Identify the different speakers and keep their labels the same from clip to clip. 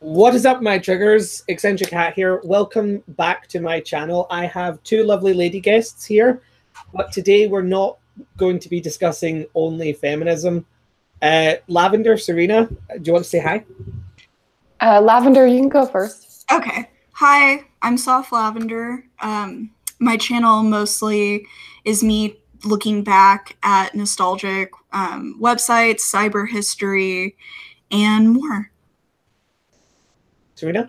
Speaker 1: What is up, my triggers? Eccentric Hat here. Welcome back to my channel. I have two lovely lady guests here, but today we're not going to be discussing only feminism. Lavender, Serena, do you want to say hi?
Speaker 2: Lavender, you can go first.
Speaker 3: Okay. Hi, I'm Soft Lavender. My channel mostly is me looking back at nostalgic websites, cyber history, and more.
Speaker 1: Serena?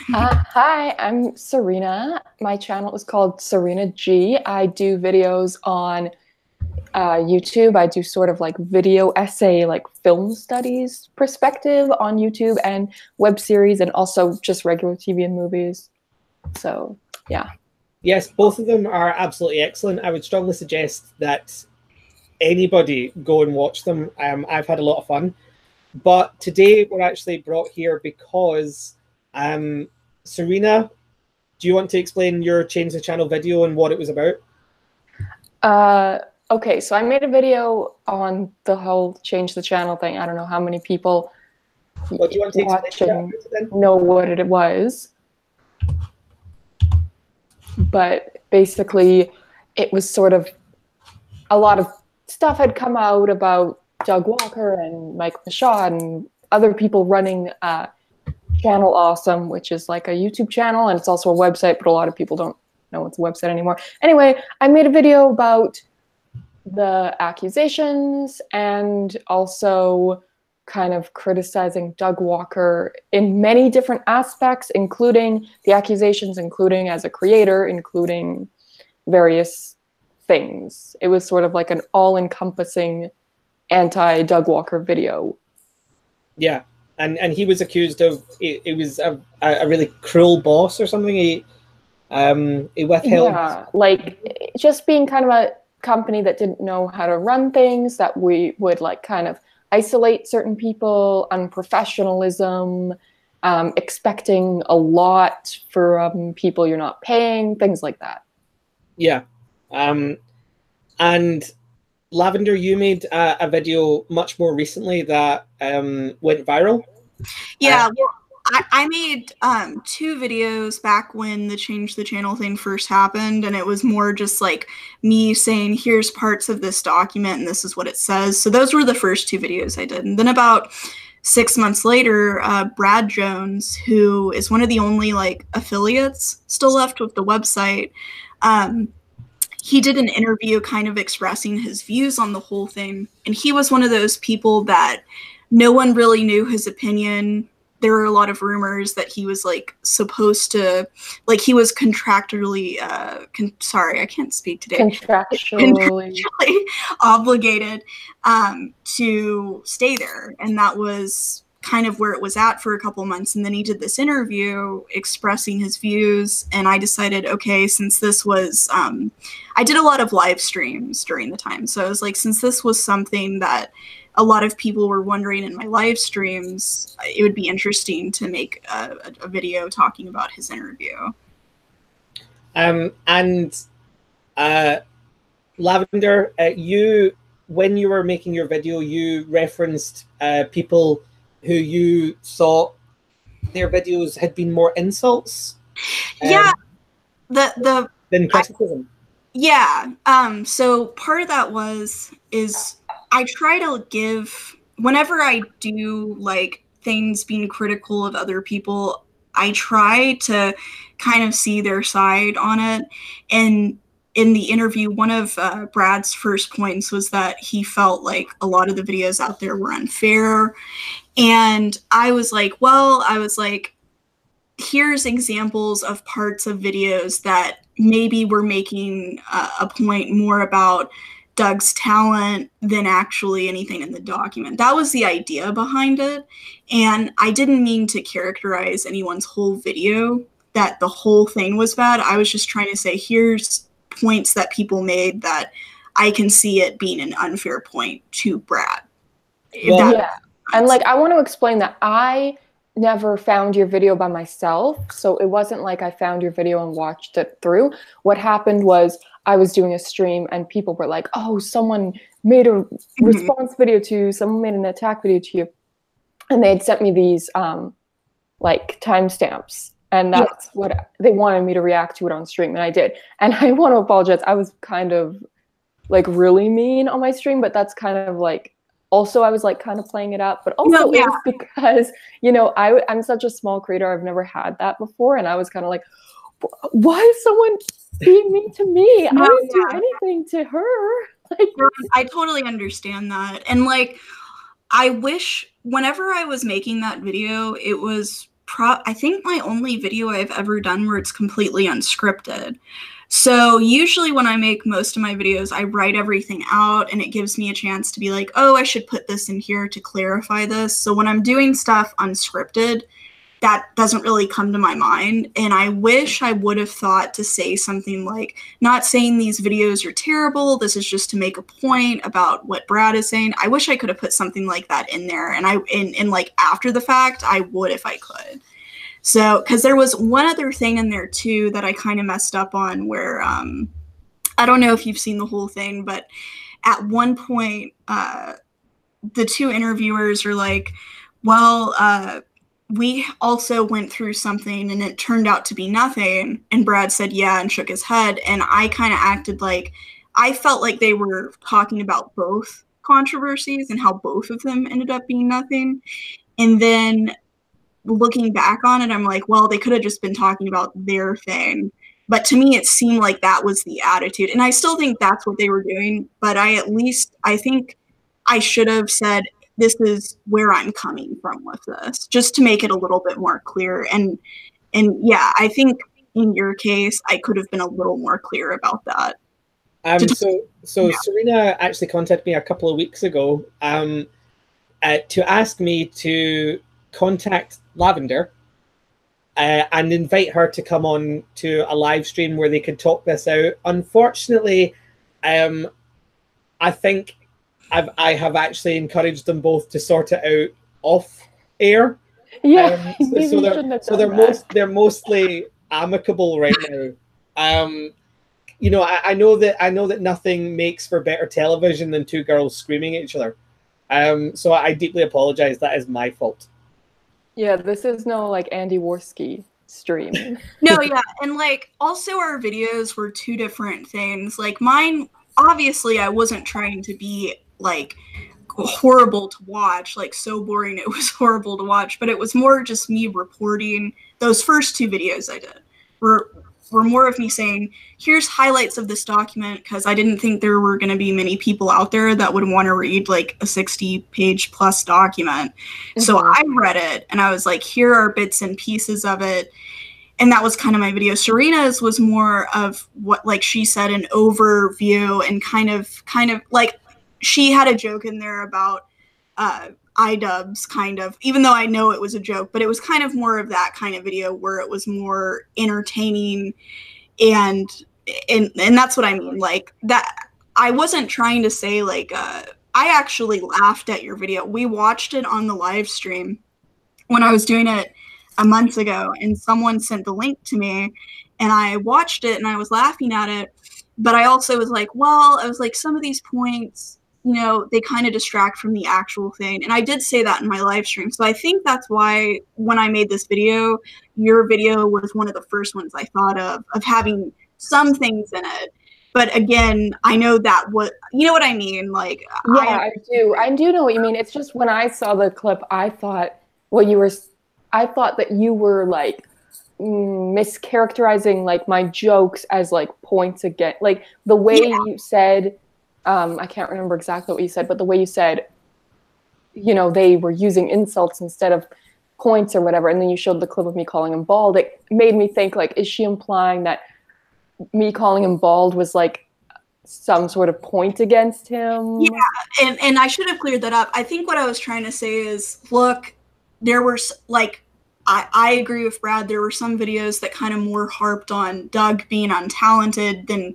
Speaker 2: Hi, I'm Serena. My channel is called SerenaG. I do videos on YouTube. I do sort of like video essay, like film studies perspective on YouTube, and web series, and also just regular TV and movies. So, yeah.
Speaker 1: Yes, both of them are absolutely excellent. I would strongly suggest that anybody go and watch them. I've had a lot of fun. But today we're actually brought here because Serena, do you want to explain your Change the Channel video and what it was about?
Speaker 2: Okay, so I made a video on the whole Change the Channel thing. I don't know how many people
Speaker 1: What do you want to explain
Speaker 2: know what it was. But basically, it was sort of a lot of stuff had come out about Doug Walker and Mike Michaud and other people running Channel Awesome, which is like a YouTube channel, and it's also a website, but a lot of people don't know it's a website anymore. Anyway, I made a video about the accusations and also kind of criticizing Doug Walker in many different aspects, including the accusations, including as a creator, including various things. It was sort of like an all-encompassing anti-Doug Walker video.
Speaker 1: Yeah, and he was accused of it was a really cruel boss or something. He withheld.
Speaker 2: Yeah, like just being kind of a company that didn't know how to run things, that we would like kind of isolate certain people, unprofessionalism, expecting a lot for people you're not paying, things like that.
Speaker 1: Yeah. And Lavender, you made a video much more recently that went viral.
Speaker 3: Yeah, well, I made two videos back when the Change the Channel thing first happened, and it was more just like me saying, here's parts of this document and this is what it says. So those were the first two videos I did. And then about 6 months later, Brad Jones, who is one of the only like affiliates still left with the website, he did an interview kind of expressing his views on the whole thing. And he was one of those people that no one really knew his opinion. There were a lot of rumors that he was like supposed to, like he was contractually, sorry, I can't speak today.
Speaker 2: Contractually
Speaker 3: obligated to stay there. And that was kind of where it was at for a couple months. And then he did this interview expressing his views. And I decided, okay, since this was, I did a lot of live streams during the time. So I was like, since this was something that a lot of people were wondering in my live streams, it would be interesting to make a video talking about his interview.
Speaker 1: Lavender, when you were making your video, you referenced people who you thought their videos had been more insults.
Speaker 3: Yeah,
Speaker 1: than criticism.
Speaker 3: So part of that is I try to give, whenever I do like things being critical of other people, I try to kind of see their side on it. And in the interview, one of Brad's first points was that he felt like a lot of the videos out there were unfair. And I was like, here's examples of parts of videos that maybe were making a point more about Doug's talent than actually anything in the document. That was the idea behind it. And I didn't mean to characterize anyone's whole video that the whole thing was bad. I was just trying to say, here's points that people made that I can see it being an unfair point to Brad.
Speaker 2: Well, yeah. And like, I want to explain that I never found your video by myself. So it wasn't like I found your video and watched it through. What happened was I was doing a stream and people were like, oh, someone made a response video to you, someone made an attack video to you. And they had sent me these like timestamps. And that's what they wanted me to react to it on stream, and I did. And I want to apologize. I was kind of like really mean on my stream, but that's kind of like, also I was like kind of playing it up, but also it was because, you know, I'm such a small creator. I've never had that before. And I was kind of like, why is someone being mean to me? I didn't do anything to her. Like,
Speaker 3: I totally understand that. And like, I wish whenever I was making that video, it was I think my only video I've ever done where it's completely unscripted. So usually when I make most of my videos, I write everything out and it gives me a chance to be like, oh, I should put this in here to clarify this. So when I'm doing stuff unscripted, that doesn't really come to my mind. And I wish I would have thought to say something like, not saying these videos are terrible, this is just to make a point about what Brad is saying. I wish I could have put something like that in there. And like after the fact, I would if I could. So, because there was one other thing in there too that I kind of messed up on where, I don't know if you've seen the whole thing, but at one point, the two interviewers are like, well, we also went through something and it turned out to be nothing. And Brad said, yeah, and shook his head. And I kind of acted like, I felt like they were talking about both controversies and how both of them ended up being nothing. And then looking back on it, I'm like, well, they could have just been talking about their thing. But to me, it seemed like that was the attitude. And I still think that's what they were doing. But I think I should have said, this is where I'm coming from with this, just to make it a little bit more clear. And yeah, I think in your case, I could have been a little more clear about that.
Speaker 1: Serena actually contacted me a couple of weeks ago to ask me to contact Lavender and invite her to come on to a live stream where they could talk this out. Unfortunately, I think I have actually encouraged them both to sort it out off air.
Speaker 2: Yeah,
Speaker 1: they're mostly amicable right now. You know, I know that nothing makes for better television than two girls screaming at each other. So I deeply apologize. That is my fault.
Speaker 2: Yeah, this is no like Andy Worski stream.
Speaker 3: No, yeah, and like also our videos were two different things. Like mine, obviously, I wasn't trying to be like horrible to watch, like so boring it was horrible to watch, but it was more just me reporting. Those first two videos I did were more of me saying, here's highlights of this document, because I didn't think there were going to be many people out there that would want to read like a 60-page plus document. Mm-hmm. So I read it and I was like, here are bits and pieces of it. And that was kind of my video. Serena's was more of what, like she said, an overview and kind of like she had a joke in there about iDubbbz, kind of, even though I know it was a joke, but it was kind of more of that kind of video where it was more entertaining, and that's what I mean. Like that, I wasn't trying to say like I actually laughed at your video. We watched it on the live stream when I was doing it a month ago, and someone sent the link to me, and I watched it and I was laughing at it. But I also was like, well, I was like, some of these points, you know, they kind of distract from the actual thing. And I did say that in my live stream. So I think that's why when I made this video, your video was one of the first ones I thought of having some things in it. But again, I know that you know what I mean? Like,
Speaker 2: yeah, I do know what you mean. It's just when I saw the clip, I thought that you were like mischaracterizing like my jokes as like points again, like the way you said, I can't remember exactly what you said, but the way you said, you know, they were using insults instead of points or whatever, and then you showed the clip of me calling him bald. It made me think like, is she implying that me calling him bald was like some sort of point against him?
Speaker 3: Yeah, and I should have cleared that up. I think what I was trying to say is, look, there were like, I agree with Brad, there were some videos that kind of more harped on Doug being untalented than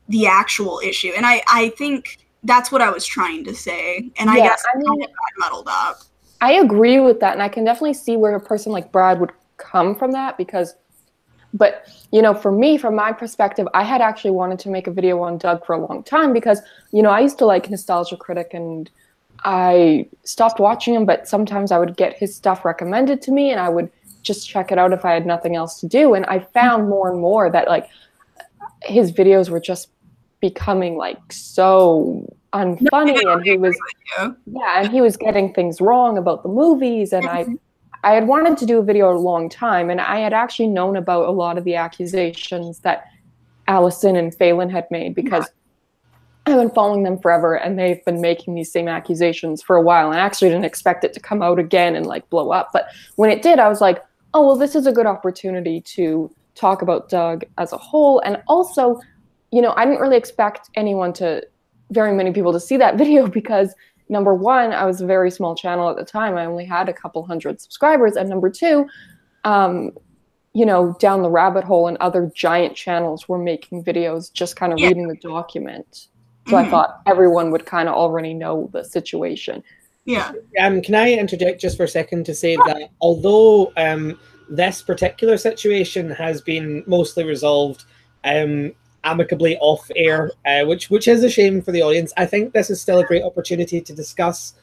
Speaker 3: the actual issue. And I think that's what I was trying to say. And I guess I kind of got muddled up.
Speaker 2: I agree with that. And I can definitely see where a person like Brad would come from that but you know, for me, from my perspective, I had actually wanted to make a video on Doug for a long time because, you know, I used to like Nostalgia Critic and I stopped watching him, but sometimes I would get his stuff recommended to me and I would just check it out if I had nothing else to do. And I found more and more that like his videos were just becoming like so unfunny, and he was and he was getting things wrong about the movies. And I had wanted to do a video a long time, and I had actually known about a lot of the accusations that Allison and Phelan had made, because I've been following them forever, and they've been making these same accusations for a while. And I actually didn't expect it to come out again and like blow up. But when it did, I was like, oh, well, this is a good opportunity to talk about Doug as a whole. And also, you know, I didn't really expect very many people to see that video, because number one, I was a very small channel at the time. I only had a couple hundred subscribers. And number two, you know, down the rabbit hole and other giant channels were making videos just kind of reading the document. So I thought everyone would kind of already know the situation.
Speaker 3: Yeah.
Speaker 1: Can I interject just for a second to say that although this particular situation has been mostly resolved amicably off air, which is a shame for the audience, I think this is still a great opportunity to discuss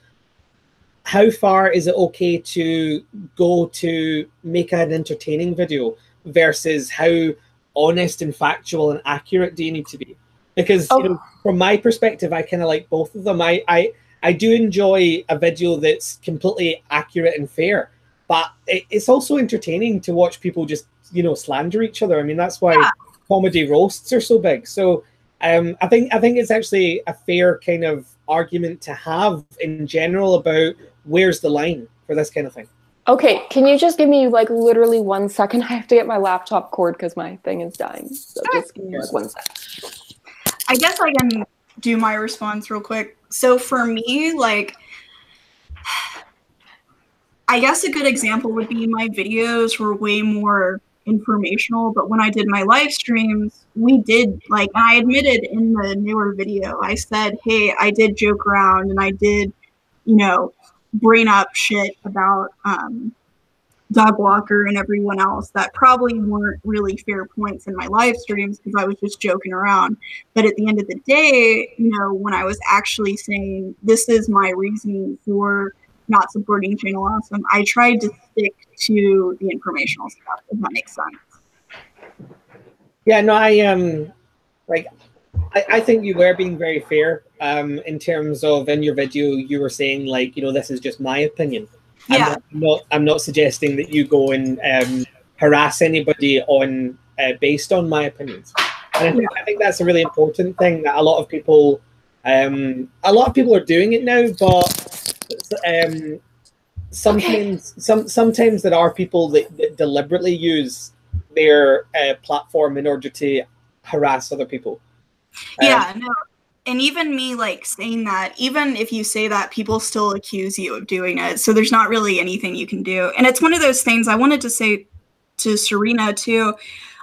Speaker 1: how far is it okay to go to make an entertaining video versus how honest and factual and accurate do you need to be? Because you know, from my perspective, I kind of like both of them. I do enjoy a video that's completely accurate and fair, but it's also entertaining to watch people just, you know, slander each other. I mean, that's why comedy roasts are so big. So I think it's actually a fair kind of argument to have in general about where's the line for this kind of thing.
Speaker 2: Okay, can you just give me like literally 1 second? I have to get my laptop cord because my thing is dying. So just give me like 1 second.
Speaker 3: I guess I can do my response real quick. So for me, like, I guess a good example would be my videos were way more informational, but when I did my live streams, we did, like, I admitted in the newer video, I said, hey, I did joke around and I did, you know, brain up shit about Dog Walker and everyone else that probably weren't really fair points in my live streams because I was just joking around. But at the end of the day, you know, when I was actually saying this is my reason for not supporting Channel Awesome, I tried to stick to the informational stuff, if that makes sense.
Speaker 1: Yeah, no, I think you were being very fair in terms of in your video you were saying, like, you know, this is just my opinion.
Speaker 3: Yeah.
Speaker 1: I'm not suggesting that you go and harass anybody on based on my opinions. And I think that's a really important thing that a lot of people are doing it now, but sometimes there are people that deliberately use their platform in order to harass other people.
Speaker 3: Yeah, no. And even me, like, saying that, even if you say that, people still accuse you of doing it. So there's not really anything you can do. And it's one of those things I wanted to say to Serena, too.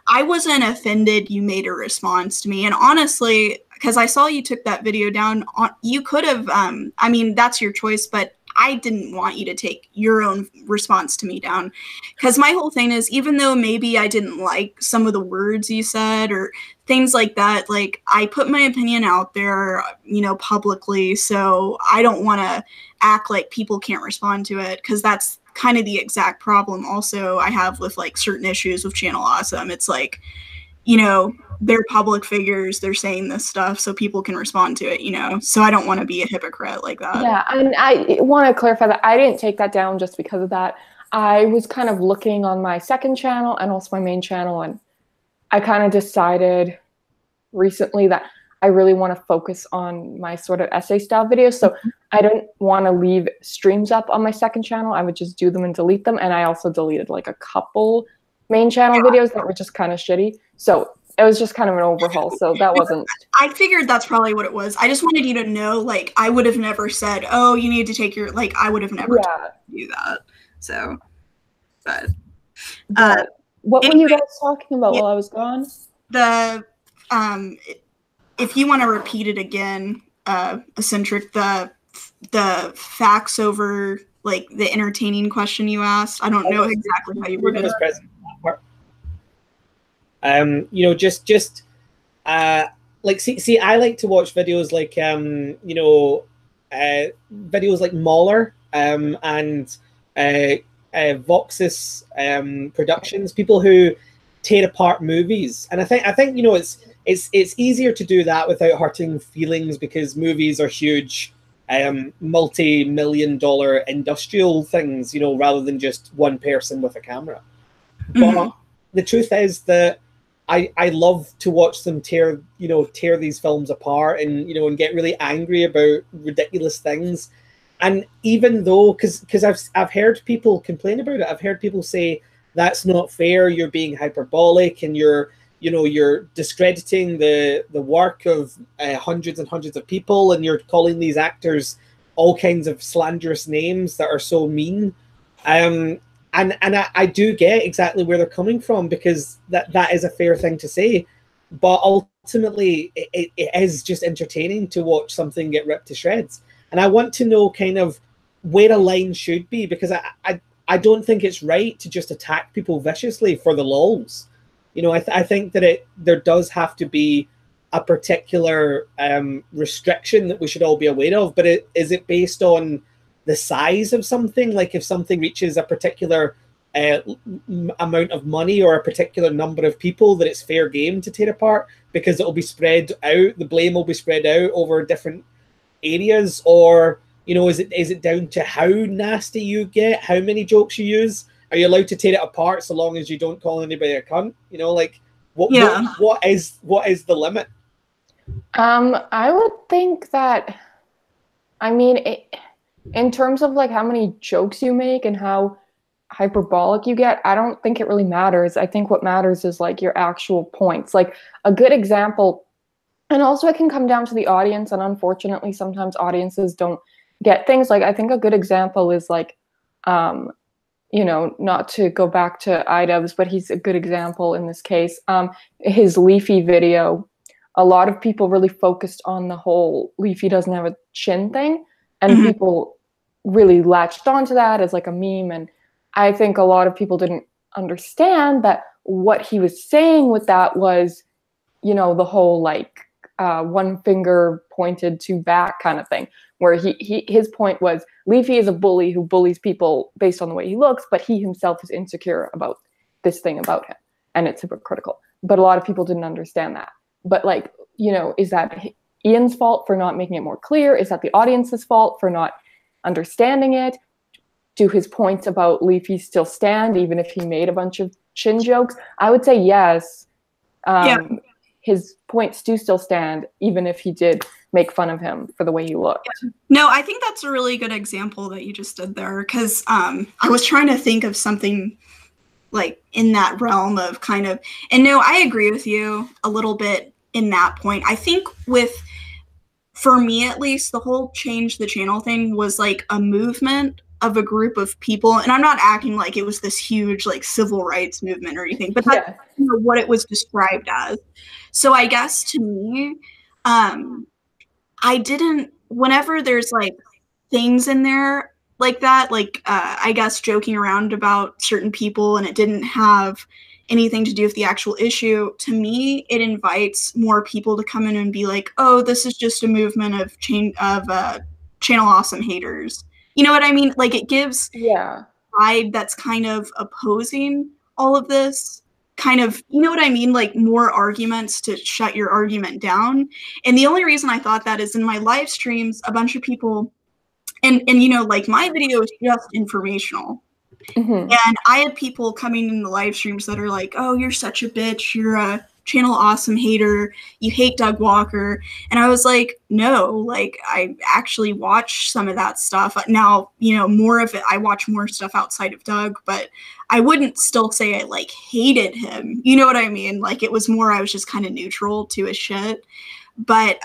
Speaker 3: I wasn't offended you made a response to me. And honestly, because I saw you took that video down, you could have, I mean, that's your choice, but I didn't want you to take your own response to me down. Because my whole thing is, even though maybe I didn't like some of the words you said or things like that, like, I put my opinion out there, you know, publicly. So I don't want to act like people can't respond to it, because that's kind of the exact problem also I have with, like, certain issues with Channel Awesome. It's like, you know, they're public figures, they're saying this stuff so people can respond to it, you know? So I don't want to be a hypocrite like that.
Speaker 2: Yeah, and I want to clarify that I didn't take that down just because of that. I was kind of looking on my second channel and also my main channel, and I kind of decided recently that I really want to focus on my sort of essay style videos. So I don't want to leave streams up on my second channel. I would just do them and delete them. And I also deleted like a couple main channel videos that were just kind of shitty. So it was just kind of an overhaul. So that wasn't.
Speaker 3: I figured that's probably what it was. I just wanted you to know, like, I would have never said, oh, you need to take your, like, I would have never do that. So, but.
Speaker 2: What were you guys talking about while I was gone?
Speaker 3: If you want to repeat it again, Eccentrik, the facts over, like, the entertaining question you asked. I don't know exactly how you worded it.
Speaker 1: You know, just like, see, I like to watch videos like, you know, videos like Mahler and Voxus Productions, people who tear apart movies. And I think you know, it's easier to do that without hurting feelings, because movies are huge, multi-million-dollar industrial things, you know, rather than just one person with a camera. But the truth is that I love to watch them tear these films apart, and you know, and get really angry about ridiculous things. And even though, because I've heard people complain about it, I've heard people say that's not fair, you're being hyperbolic, and you're discrediting the work of hundreds and hundreds of people, and you're calling these actors all kinds of slanderous names that are so mean. And I do get exactly where they're coming from, because that is a fair thing to say. But ultimately, it is just entertaining to watch something get ripped to shreds. And I want to know kind of where a line should be, because I don't think it's right to just attack people viciously for the lols. You know, I think that there does have to be a particular restriction that we should all be aware of. But is it based on the size of something? Like if something reaches a particular amount of money or a particular number of people, that it's fair game to tear apart, because it will be spread out, the blame will be spread out over different areas? Or, you know, is it down to how nasty you get, how many jokes you use? Are you allowed to tear it apart so long as you don't call anybody a cunt? You know, like what is the limit?
Speaker 2: I would think that, I mean, in terms of like how many jokes you make and how hyperbolic you get, I don't think it really matters. I think what matters is like your actual points. Like a good example, and also it can come down to the audience, and unfortunately sometimes audiences don't get things. Like I think a good example is like, you know, not to go back to iDubbbz, but he's a good example in this case. His Leafy video, a lot of people really focused on the whole Leafy doesn't have a chin thing, and people really latched onto that as like a meme. And I think a lot of people didn't understand that what he was saying with that was, you know, the whole like one finger pointed to back kind of thing, where his point was Leafy is a bully who bullies people based on the way he looks, but he himself is insecure about this thing about him, and it's hypocritical. But a lot of people didn't understand that. But like, you know, is that Ian's fault for not making it more clear? Is that the audience's fault for not understanding it? Do his points about Leafy still stand, even if he made a bunch of chin jokes? I would say yes. His points do still stand, even if he did make fun of him for the way he looked.
Speaker 3: No, I think that's a really good example that you just did there, because I was trying to think of something like in that realm of kind of, and no, I agree with you a little bit in that point. I think for me at least, the whole change the channel thing was like a movement of a group of people, and I'm not acting like it was this huge like civil rights movement or anything, but that's what it was described as. So I guess to me, I didn't, whenever there's like things in there like that, like I guess joking around about certain people and it didn't have anything to do with the actual issue, to me it invites more people to come in and be like, oh, this is just a movement of channel awesome haters. You know what I mean? Like it gives a vibe that's kind of opposing all of this. Kind of, you know what I mean? Like more arguments to shut your argument down. And the only reason I thought that is in my live streams, a bunch of people, and you know, like my video is just informational. And I had people coming in the live streams that are like, oh, you're such a bitch. You're a channel awesome hater. You hate Doug Walker. And I was like, no, like I actually watch some of that stuff. Now, you know, more of it, I watch more stuff outside of Doug, but I wouldn't still say I like hated him. You know what I mean? Like it was more, I was just kind of neutral to his shit. But,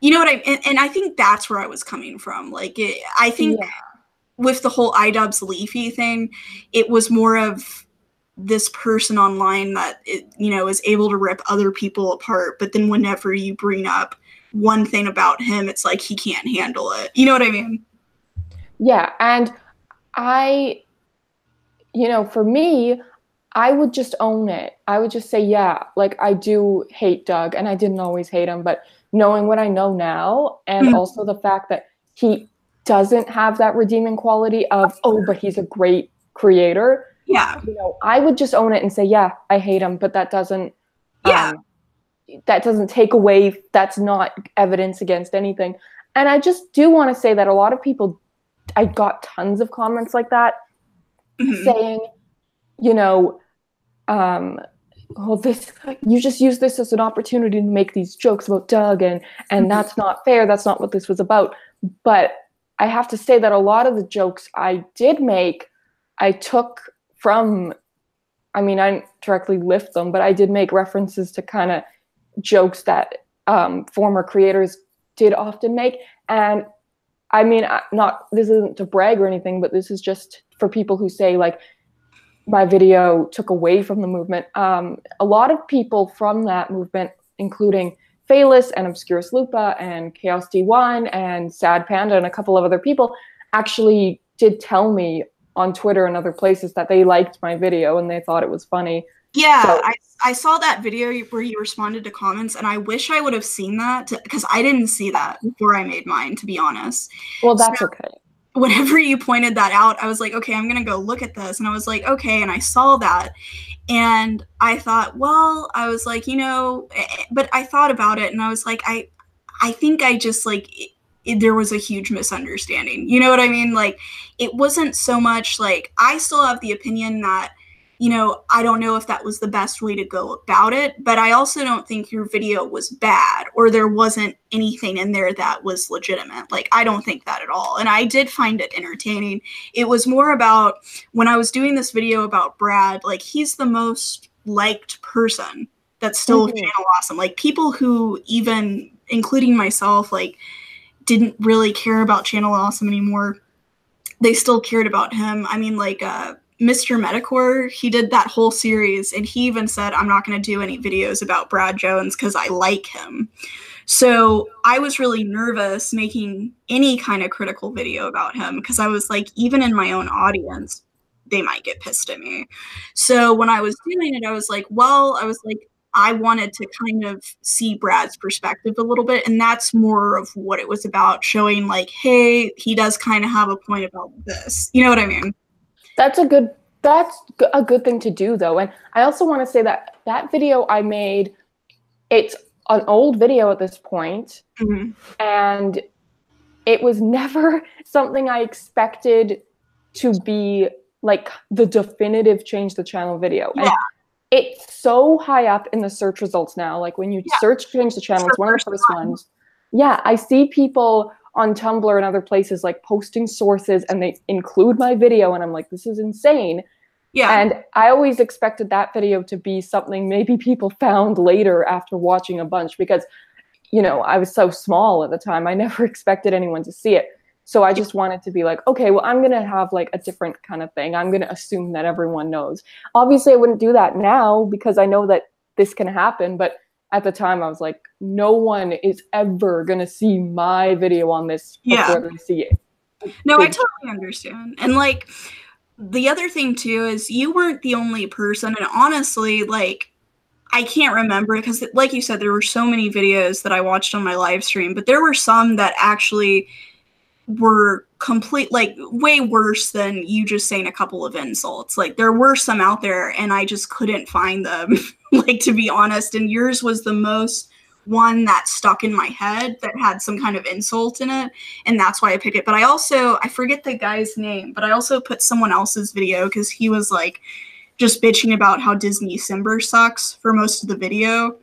Speaker 3: you know what and I think that's where I was coming from. Like, I think with the whole iDubbbz Leafy thing, it was more of this person online that, you know, is able to rip other people apart. But then whenever you bring up one thing about him, it's like he can't handle it. You know what I mean?
Speaker 2: Yeah. And you know, for me, I would just own it. I would just say, yeah, like I do hate Doug, and I didn't always hate him, but knowing what I know now, and also the fact that he doesn't have that redeeming quality of, oh, but he's a great creator.
Speaker 3: Yeah.
Speaker 2: You know, I would just own it and say, yeah, I hate him, but that doesn't take away, that's not evidence against anything. And I just do want to say that a lot of people, I got tons of comments like that saying, you know, well, you just use this as an opportunity to make these jokes about Doug, and that's not fair. That's not what this was about. But I have to say that a lot of the jokes I did make, I took from, I mean, I didn't directly lift them, but I did make references to kind of jokes that former creators did often make. And I mean, this isn't to brag or anything, but this is just for people who say, like, my video took away from the movement. A lot of people from that movement, including Phaelus and Obscurus Lupa and Chaos D1 and Sad Panda and a couple of other people, actually did tell me on Twitter and other places that they liked my video and they thought it was funny.
Speaker 3: Yeah,
Speaker 2: so,
Speaker 3: I saw that video where you responded to comments, and I wish I would have seen that, because I didn't see that before I made mine, to be honest.
Speaker 2: Well, that's okay.
Speaker 3: Whenever you pointed that out, I was like, okay, I'm going to go look at this. And I was like, okay. And I saw that. And I thought, well, I was like, you know, but I thought about it and I was like, I think I just like, there was a huge misunderstanding. You know what I mean? Like, it wasn't so much like, I still have the opinion that, you know, I don't know if that was the best way to go about it, but I also don't think your video was bad or there wasn't anything in there that was legitimate. Like, I don't think that at all. And I did find it entertaining. It was more about when I was doing this video about Brad, like, he's the most liked person that's still Channel Awesome. Like, people who even, including myself, like, didn't really care about Channel Awesome anymore. They still cared about him. I mean, like, Mr. Metacore, he did that whole series, and he even said, I'm not going to do any videos about Brad Jones because I like him. So I was really nervous making any kind of critical video about him because I was like, even in my own audience, they might get pissed at me. So when I was doing it, I was like, I wanted to kind of see Brad's perspective a little bit, and that's more of what it was about, showing like, hey, he does kind of have a point about this. You know what I mean?
Speaker 2: That's a good thing to do, though. And I also want to say that that video I made, it's an old video at this point, and it was never something I expected to be like the definitive change the channel video.
Speaker 3: Yeah.
Speaker 2: And it's so high up in the search results now. Like, when you search change the channel, it's one of the first ones. Yeah, I see people on Tumblr and other places like posting sources and they include my video, and I'm like, this is insane. Yeah. And I always expected that video to be something maybe people found later after watching a bunch, because, you know, I was so small at the time. I never expected anyone to see it. So I just wanted to be like, okay, well, I'm going to have like a different kind of thing. I'm going to assume that everyone knows. Obviously, I wouldn't do that now because I know that this can happen, but at the time I was like, no one is ever going to see my video on this before they see it.
Speaker 3: No, I totally understand. And like, the other thing too is you weren't the only person. And honestly, like, I can't remember because, like you said, there were so many videos that I watched on my live stream, but there were some that actually were like way worse than you just saying a couple of insults. Like, there were some out there and I just couldn't find them, like, to be honest. And yours was the most one that stuck in my head that had some kind of insult in it. And that's why I picked it. But I forget the guy's name, but I also put someone else's video because he was like just bitching about how Disney Simber sucks for most of the video.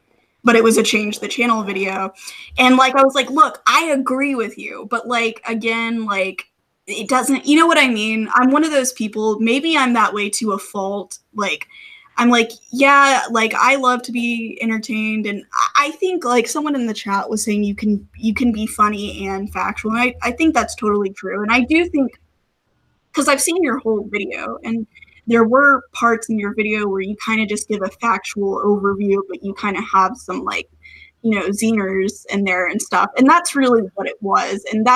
Speaker 3: But it was a change the channel video. And like, I was like, look, I agree with you. But like, again, like, it doesn't, you know what I mean? I'm one of those people, maybe I'm that way to a fault. Like, I'm like, yeah, like, I love to be entertained. And I think like someone in the chat was saying you can be funny and factual. And I think that's totally true. And I do think, because I've seen your whole video, and there were parts in your video where you kind of just give a factual overview, but you kind of have some like, you know, zingers in there and stuff. And that's really what it was. And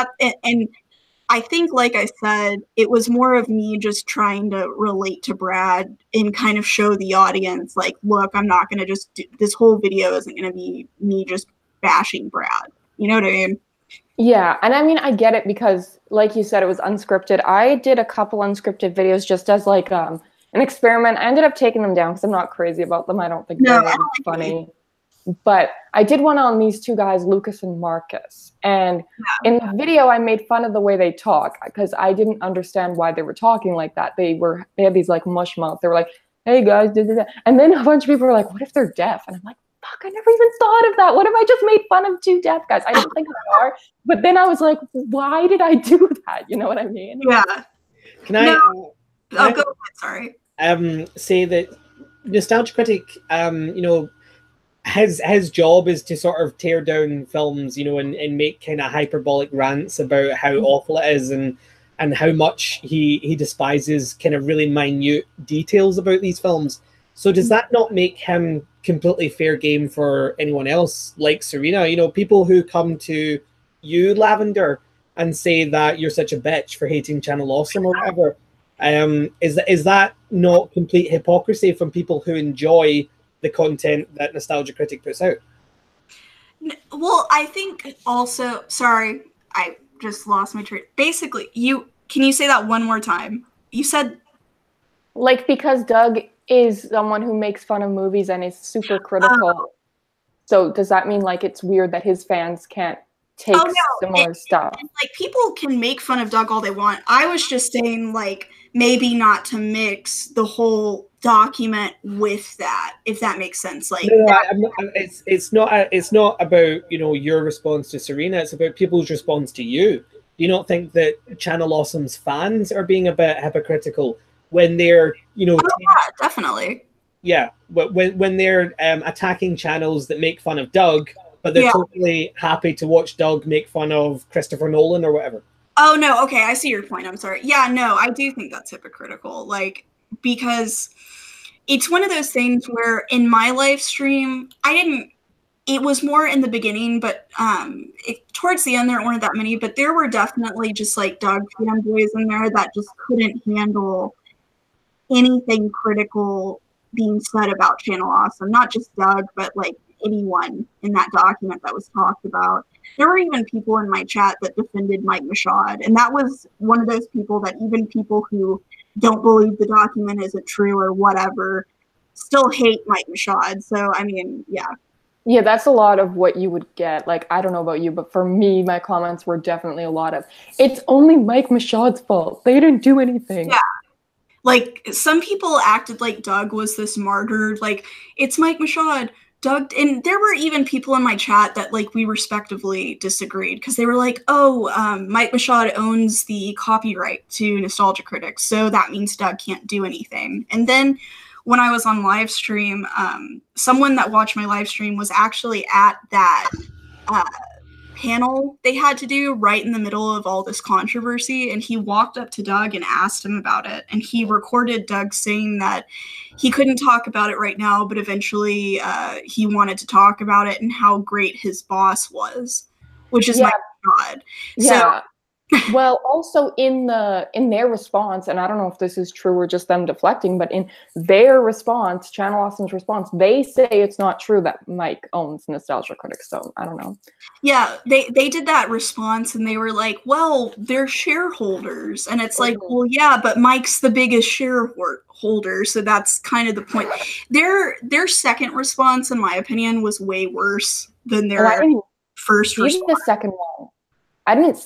Speaker 3: I think, like I said, it was more of me just trying to relate to Brad and kind of show the audience, like, look, I'm not going to just do, this whole video isn't going to be me just bashing Brad. You know what I mean?
Speaker 2: Yeah, and I mean, I get it because, like you said, it was unscripted. I did a couple unscripted videos just as like an experiment. I ended up taking them down because I'm not crazy about them. I don't think they're really funny. But I did one on these two guys, Lucas and Marcus. And in the video, I made fun of the way they talk because I didn't understand why they were talking like that. They had these like mush mouths. They were like, "Hey guys," and then a bunch of people were like, "What if they're deaf?" And I'm like, fuck, I never even thought of that. What if I just made fun of two deaf guys? I didn't think they are. But then I was like, why did I do that? You know what I mean?
Speaker 3: Yeah.
Speaker 1: Can I?
Speaker 3: No. I'll go ahead, sorry.
Speaker 1: Say that Nostalgia Critic, you know, his job is to sort of tear down films, you know, and make kind of hyperbolic rants about how awful it is and how much he despises kind of really minute details about these films. So does that not make him completely fair game for anyone else like Serena? You know, people who come to you, Lavender, and say that you're such a bitch for hating Channel Awesome or whatever. Is that not complete hypocrisy from people who enjoy the content that Nostalgia Critic puts out?
Speaker 3: Well, I think also, sorry, I just lost my train. Basically, can you say that one more time? You said,
Speaker 2: like, because Doug is someone who makes fun of movies and is super critical. So does that mean like it's weird that his fans can't take similar stuff?
Speaker 3: And, like, people can make fun of Doug all they want. I was just saying, like, maybe not to mix the whole document with that, if that makes sense. Like,
Speaker 1: it's not about, you know, your response to Serena. It's about people's response to you. Do you not think that Channel Awesome's fans are being a bit hypocritical when they're, you know,
Speaker 3: definitely.
Speaker 1: Yeah, when they're attacking channels that make fun of Doug, but they're totally happy to watch Doug make fun of Christopher Nolan or whatever.
Speaker 3: Oh, no, okay, I see your point. I'm sorry. Yeah, no, I do think that's hypocritical. Like, because it's one of those things where in my live stream, it was more in the beginning, but towards the end there weren't that many, but there were definitely just like Doug fanboys in there that just couldn't handle anything critical being said about Channel Awesome. Not just Doug, but like anyone in that document that was talked about. There were even people in my chat that defended Mike Mashad, and that was one of those people that even people who don't believe the document isn't true or whatever still hate Mike Mashad. So, I mean, yeah.
Speaker 2: Yeah, that's a lot of what you would get. Like, I don't know about you, but for me, my comments were definitely a lot of, it's only Mike Mashad's fault. They didn't do anything.
Speaker 3: Yeah. Like, some people acted like Doug was this martyr. Like, it's Mike Mashad. Doug, and there were even people in my chat that, like, we respectively disagreed because they were like, oh, Mike Mashad owns the copyright to Nostalgia Critics, so that means Doug can't do anything. And then when I was on live stream, someone that watched my live stream was actually at that panel they had to do right in the middle of all this controversy, and he walked up to Doug and asked him about it, and he recorded Doug saying that he couldn't talk about it right now, but eventually he wanted to talk about it and how great his boss was, which is my God.
Speaker 2: Yeah. Well, also in their response, and I don't know if this is true or just them deflecting, but in their response, Channel Awesome's response, they say it's not true that Mike owns Nostalgia Critics. So I don't know.
Speaker 3: Yeah, they did that response and they were like, well, they're shareholders. And it's like, well, yeah, but Mike's the biggest shareholder. So that's kind of the point. Their second response, in my opinion, was way worse than their first response.
Speaker 2: The second one.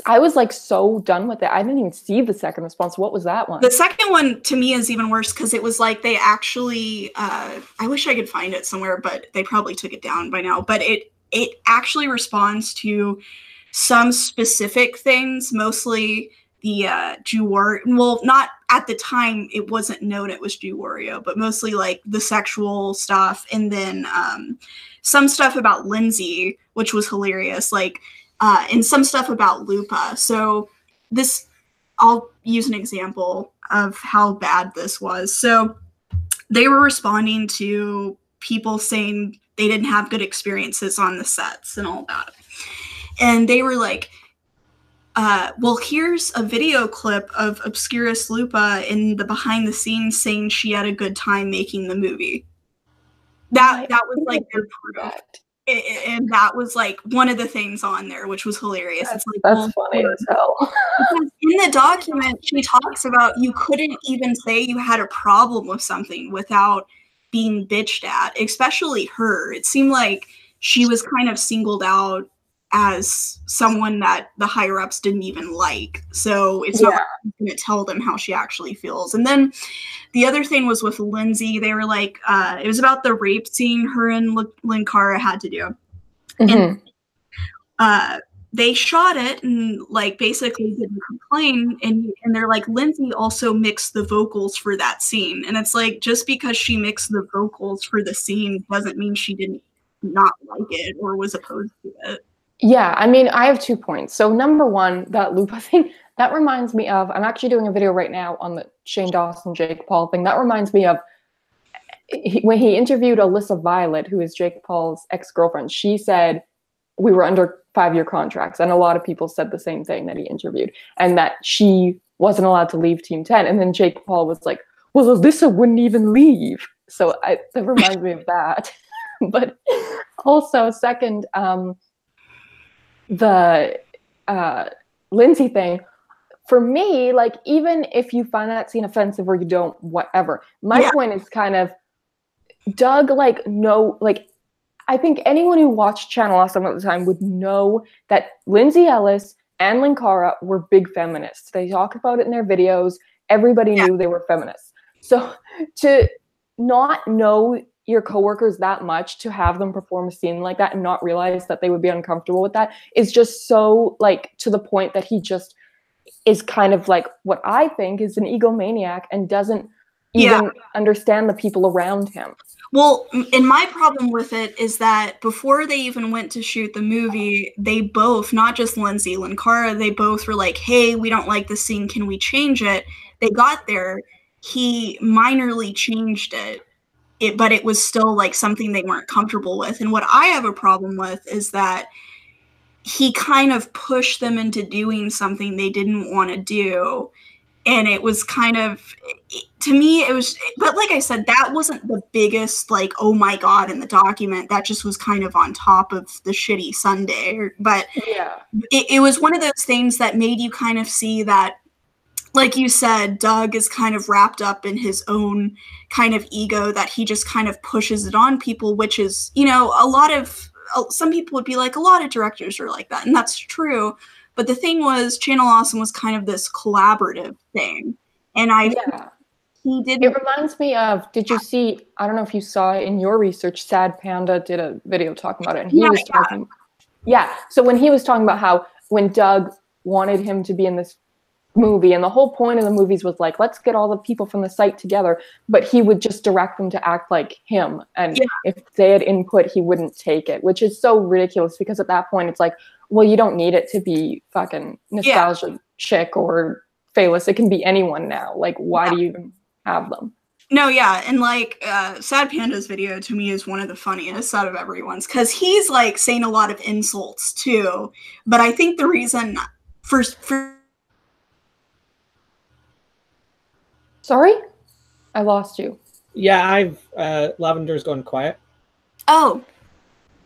Speaker 2: I was like so done with it. I didn't even see the second response. What was that one?
Speaker 3: The second one to me is even worse because it was like they actually, I wish I could find it somewhere, but they probably took it down by now. But it actually responds to some specific things, mostly the Jew Wario. Well, not at the time, it wasn't known it was Jew Wario, but mostly like the sexual stuff. And then some stuff about Lindsay, which was hilarious. Like, and some stuff about Lupa. So this, I'll use an example of how bad this was. So they were responding to people saying they didn't have good experiences on the sets and all that. And they were like, well, here's a video clip of Obscurus Lupa in the behind the scenes saying she had a good time making the movie. That was like their proof. And that was like one of the things on there, which was hilarious.
Speaker 2: That's,
Speaker 3: it's like,
Speaker 2: that's funny as hell.
Speaker 3: Because in the document, she talks about you couldn't even say you had a problem with something without being bitched at, especially her. It seemed like she was kind of singled out as someone that the higher ups didn't even like. So it's not like going to tell them how she actually feels. And then the other thing was with Lindsay. They were like, it was about the rape scene her and Linkara had to do.
Speaker 2: Mm-hmm.
Speaker 3: And they shot it and like basically didn't complain. And they're like, Lindsay also mixed the vocals for that scene. And it's like, just because she mixed the vocals for the scene doesn't mean she didn't not like it or was opposed to it.
Speaker 2: Yeah, I mean, I have 2 points. So number one, that Lupa thing, that reminds me of, I'm actually doing a video right now on the Shane Dawson, Jake Paul thing. That reminds me of when he interviewed Alyssa Violet, who is Jake Paul's ex-girlfriend. She said we were under 5-year contracts. And a lot of people said the same thing that he interviewed, and that she wasn't allowed to leave Team 10. And then Jake Paul was like, well, Alyssa wouldn't even leave. So that reminds me of that. But also, second, the Lindsay thing, for me, like, even if you find that scene offensive or you don't, whatever, my point is kind of, Doug, like, no, like, I think anyone who watched Channel Awesome at the time would know that Lindsay Ellis and Linkara were big feminists. They talk about it in their videos. Everybody knew they were feminists. So to not know your coworkers that much, to have them perform a scene like that and not realize that they would be uncomfortable with that, is just so, like, to the point that he just is kind of like what I think is an egomaniac and doesn't even understand the people around him.
Speaker 3: Well, and my problem with it is that before they even went to shoot the movie, they both, not just Lindsay, Linkara, they both were like, hey, we don't like this scene, can we change it? They got there, he minorly changed it, but it was still like something they weren't comfortable with. And what I have a problem with is that he kind of pushed them into doing something they didn't want to do. And it was kind of, to me, it was, but like I said, that wasn't the biggest, like, oh my God, in the document. That just was kind of on top of the shitty Sunday. But it was one of those things that made you kind of see that, like you said, Doug is kind of wrapped up in his own kind of ego, that he just kind of pushes it on people, which is, you know, some people would be like, a lot of directors are like that. And that's true. But the thing was, Channel Awesome was kind of this collaborative thing. And he didn't.
Speaker 2: It reminds me of, did you see, I don't know if you saw in your research, Sad Panda did a video talking about it. And he was talking, so when he was talking about how when Doug wanted him to be in this movie, and the whole point of the movies was like, let's get all the people from the site together, but he would just direct them to act like him. And if they had input, he wouldn't take it, which is so ridiculous, because at that point it's like, well, you don't need it to be fucking nostalgia chick or Phyllis. It can be anyone now. Like, why do you even have them?
Speaker 3: No, and like Sad Panda's video to me is one of the funniest out of everyone's, because he's like saying a lot of insults too. But I think the reason for
Speaker 2: Sorry? I lost you.
Speaker 1: Yeah, Lavender's gone quiet.
Speaker 3: Oh.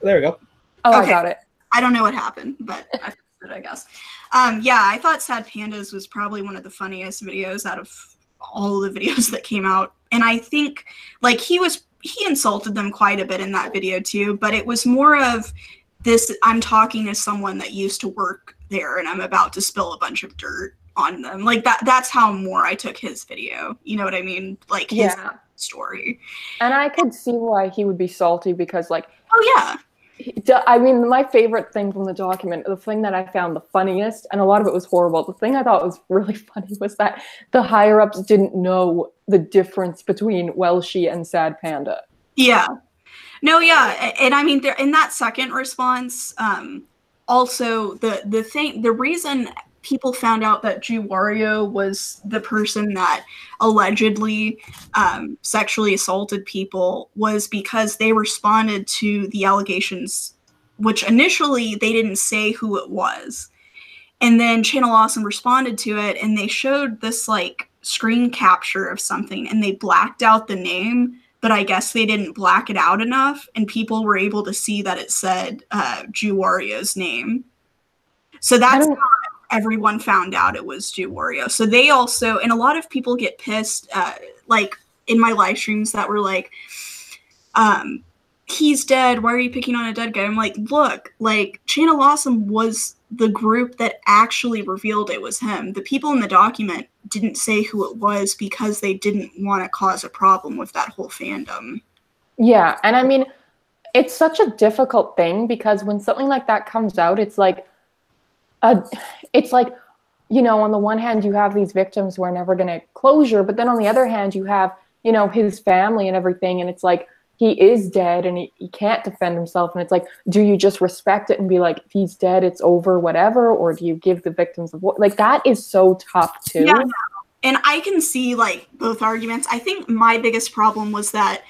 Speaker 1: There we go.
Speaker 2: Oh, okay. I got it.
Speaker 3: I don't know what happened, but I fixed it, I guess. I thought Sad Pandas was probably one of the funniest videos out of all the videos that came out. And I think, like, he insulted them quite a bit in that video too, but it was more of this, I'm talking as someone that used to work there and I'm about to spill a bunch of dirt on them. Like, that's how more I took his video. You know what I mean? Like, his story.
Speaker 2: And I could see why he would be salty, because, like,
Speaker 3: I
Speaker 2: mean, my favorite thing from the document, the thing that I found the funniest, and a lot of it was horrible, the thing I thought was really funny was that the higher-ups didn't know the difference between Welshie and Sad Panda.
Speaker 3: Yeah. No, and I mean, in that second response, also, the reason people found out that Wario was the person that allegedly sexually assaulted people was because they responded to the allegations, which initially they didn't say who it was. And then Channel Awesome responded to it, and they showed this, like, screen capture of something, and they blacked out the name, but I guess they didn't black it out enough, and people were able to see that it said Jew Wario's name. So that's how everyone found out it was Jew Wario. So they also, and a lot of people get pissed, like in my live streams that were like, he's dead, why are you picking on a dead guy? I'm like, look, like Channel Awesome was the group that actually revealed it was him. The people in the document didn't say who it was because they didn't want to cause a problem with that whole fandom.
Speaker 2: Yeah, and I mean, it's such a difficult thing because when something like that comes out, it's like, you know, on the one hand, you have these victims who are never going to closure, but then on the other hand, you have, you know, his family and everything, and it's like, he is dead and he can't defend himself. And it's like, do you just respect it and be like, if he's dead, it's over, whatever? Or do you give the victims of what? Like, that is so tough too.
Speaker 3: Yeah, and I can see like both arguments. I think my biggest problem was that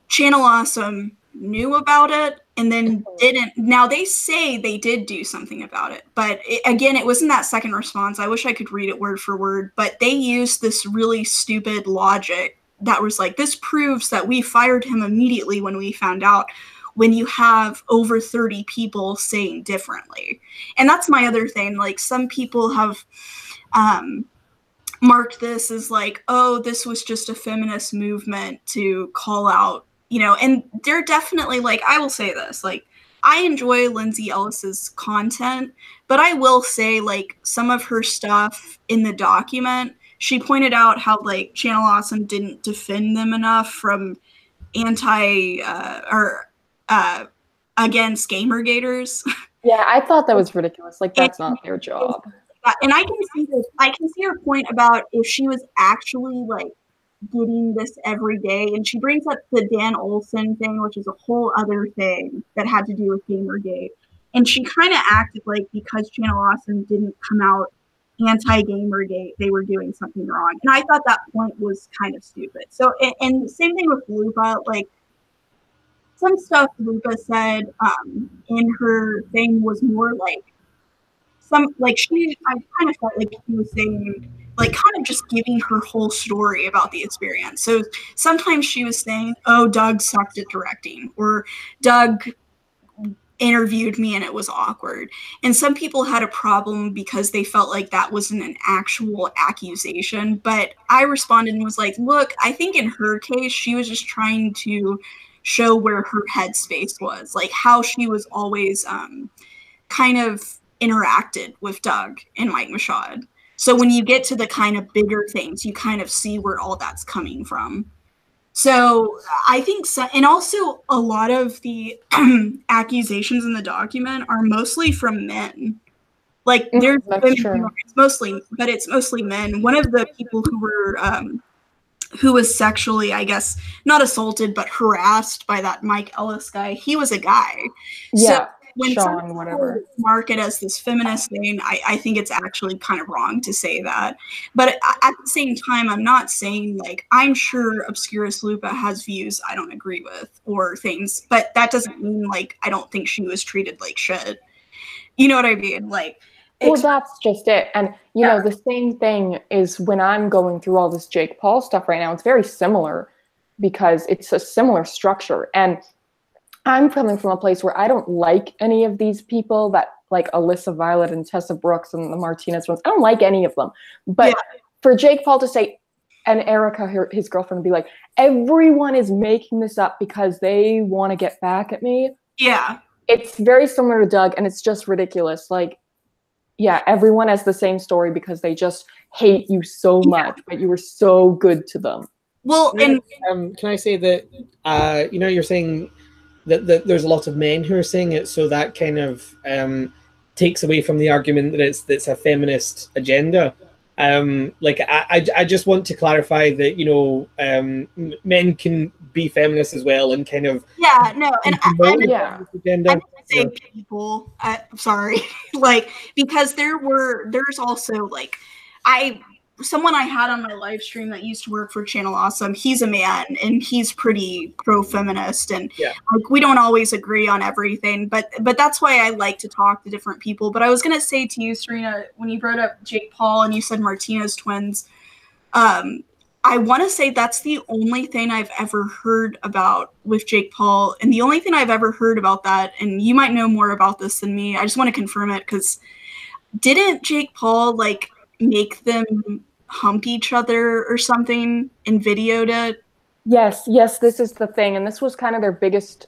Speaker 3: Channel Awesome knew about it and then didn't. Now they say they did do something about it, but again, it was in that second response. I wish I could read it word for word, but they used this really stupid logic that was like, this proves that we fired him immediately when we found out, when you have over 30 people saying differently. And that's my other thing. Like, some people have marked this as like, oh, this was just a feminist movement to call out, you know, and they're definitely like, I will say this, like, I enjoy Lindsay Ellis's content, but I will say, like, some of her stuff in the document, she pointed out how, like, Channel Awesome didn't defend them enough from against Gamergaters.
Speaker 2: Yeah, I thought that was ridiculous. Like, that's not their job.
Speaker 3: And I can see her point about if she was actually, like, getting this every day, and she brings up the Dan Olsen thing, which is a whole other thing that had to do with Gamergate. And she kind of acted like because Channel Awesome didn't come out anti-Gamergate, they were doing something wrong. And I thought that point was kind of stupid. So, and the same thing with Lupa, like, some stuff Lupa said in her thing was more like, I kind of felt like she was saying, like, kind of just giving her whole story about the experience. So sometimes she was saying, oh, Doug sucked at directing, or Doug interviewed me and it was awkward. And some people had a problem because they felt like that wasn't an actual accusation. But I responded and was like, look, I think in her case, she was just trying to show where her headspace was, like how she was always kind of interacted with Doug and Mike Machad. So when you get to the kind of bigger things, you kind of see where all that's coming from. So I think so, and also a lot of the accusations in the document are mostly from men. Like, there's it's mostly men. One of the people who were who was sexually, I guess, not assaulted but harassed by that Mike Ellis guy, he was a guy.
Speaker 2: Yeah.
Speaker 3: So when
Speaker 2: Sean, whatever,
Speaker 3: mark it as this feminist thing, I think it's actually kind of wrong to say that. But at the same time, I'm not saying, like, I'm sure Obscurus Lupa has views I don't agree with or things, but that doesn't mean, like, I don't think she was treated like shit. You know what I mean? Like,
Speaker 2: well, that's just it. And, you know, the same thing is when I'm going through all this Jake Paul stuff right now, it's very similar because it's a similar structure. And I'm coming from a place where I don't like any of these people that, like, Alyssa Violet and Tessa Brooks and the Martinez ones. I don't like any of them. But for Jake Paul to say, and Erica, his girlfriend, would be like, everyone is making this up because they want to get back at me.
Speaker 3: Yeah.
Speaker 2: It's very similar to Doug, and it's just ridiculous. Like, yeah, everyone has the same story because they just hate you so much, but you were so good to them.
Speaker 3: Well, and
Speaker 1: can I say that, you know, you're saying that there's a lot of men who are saying it, so that kind of takes away from the argument that it's a feminist agenda. Like, I just want to clarify that, you know, men can be feminists as well and kind of
Speaker 3: and I'm saying people, sorry, like, because there's also, like, someone I had on my live stream that used to work for Channel Awesome, he's a man and he's pretty pro-feminist, and like, we don't always agree on everything, but that's why I like to talk to different people. But I was gonna say to you, Serena, when you brought up Jake Paul and you said Martinez twins, I want to say that's the only thing I've ever heard about with Jake Paul, and the only thing I've ever heard about that, and you might know more about this than me, I just want to confirm it, because didn't Jake Paul, like, make them hump each other or something and videoed it?
Speaker 2: Yes, this is the thing, and this was kind of their biggest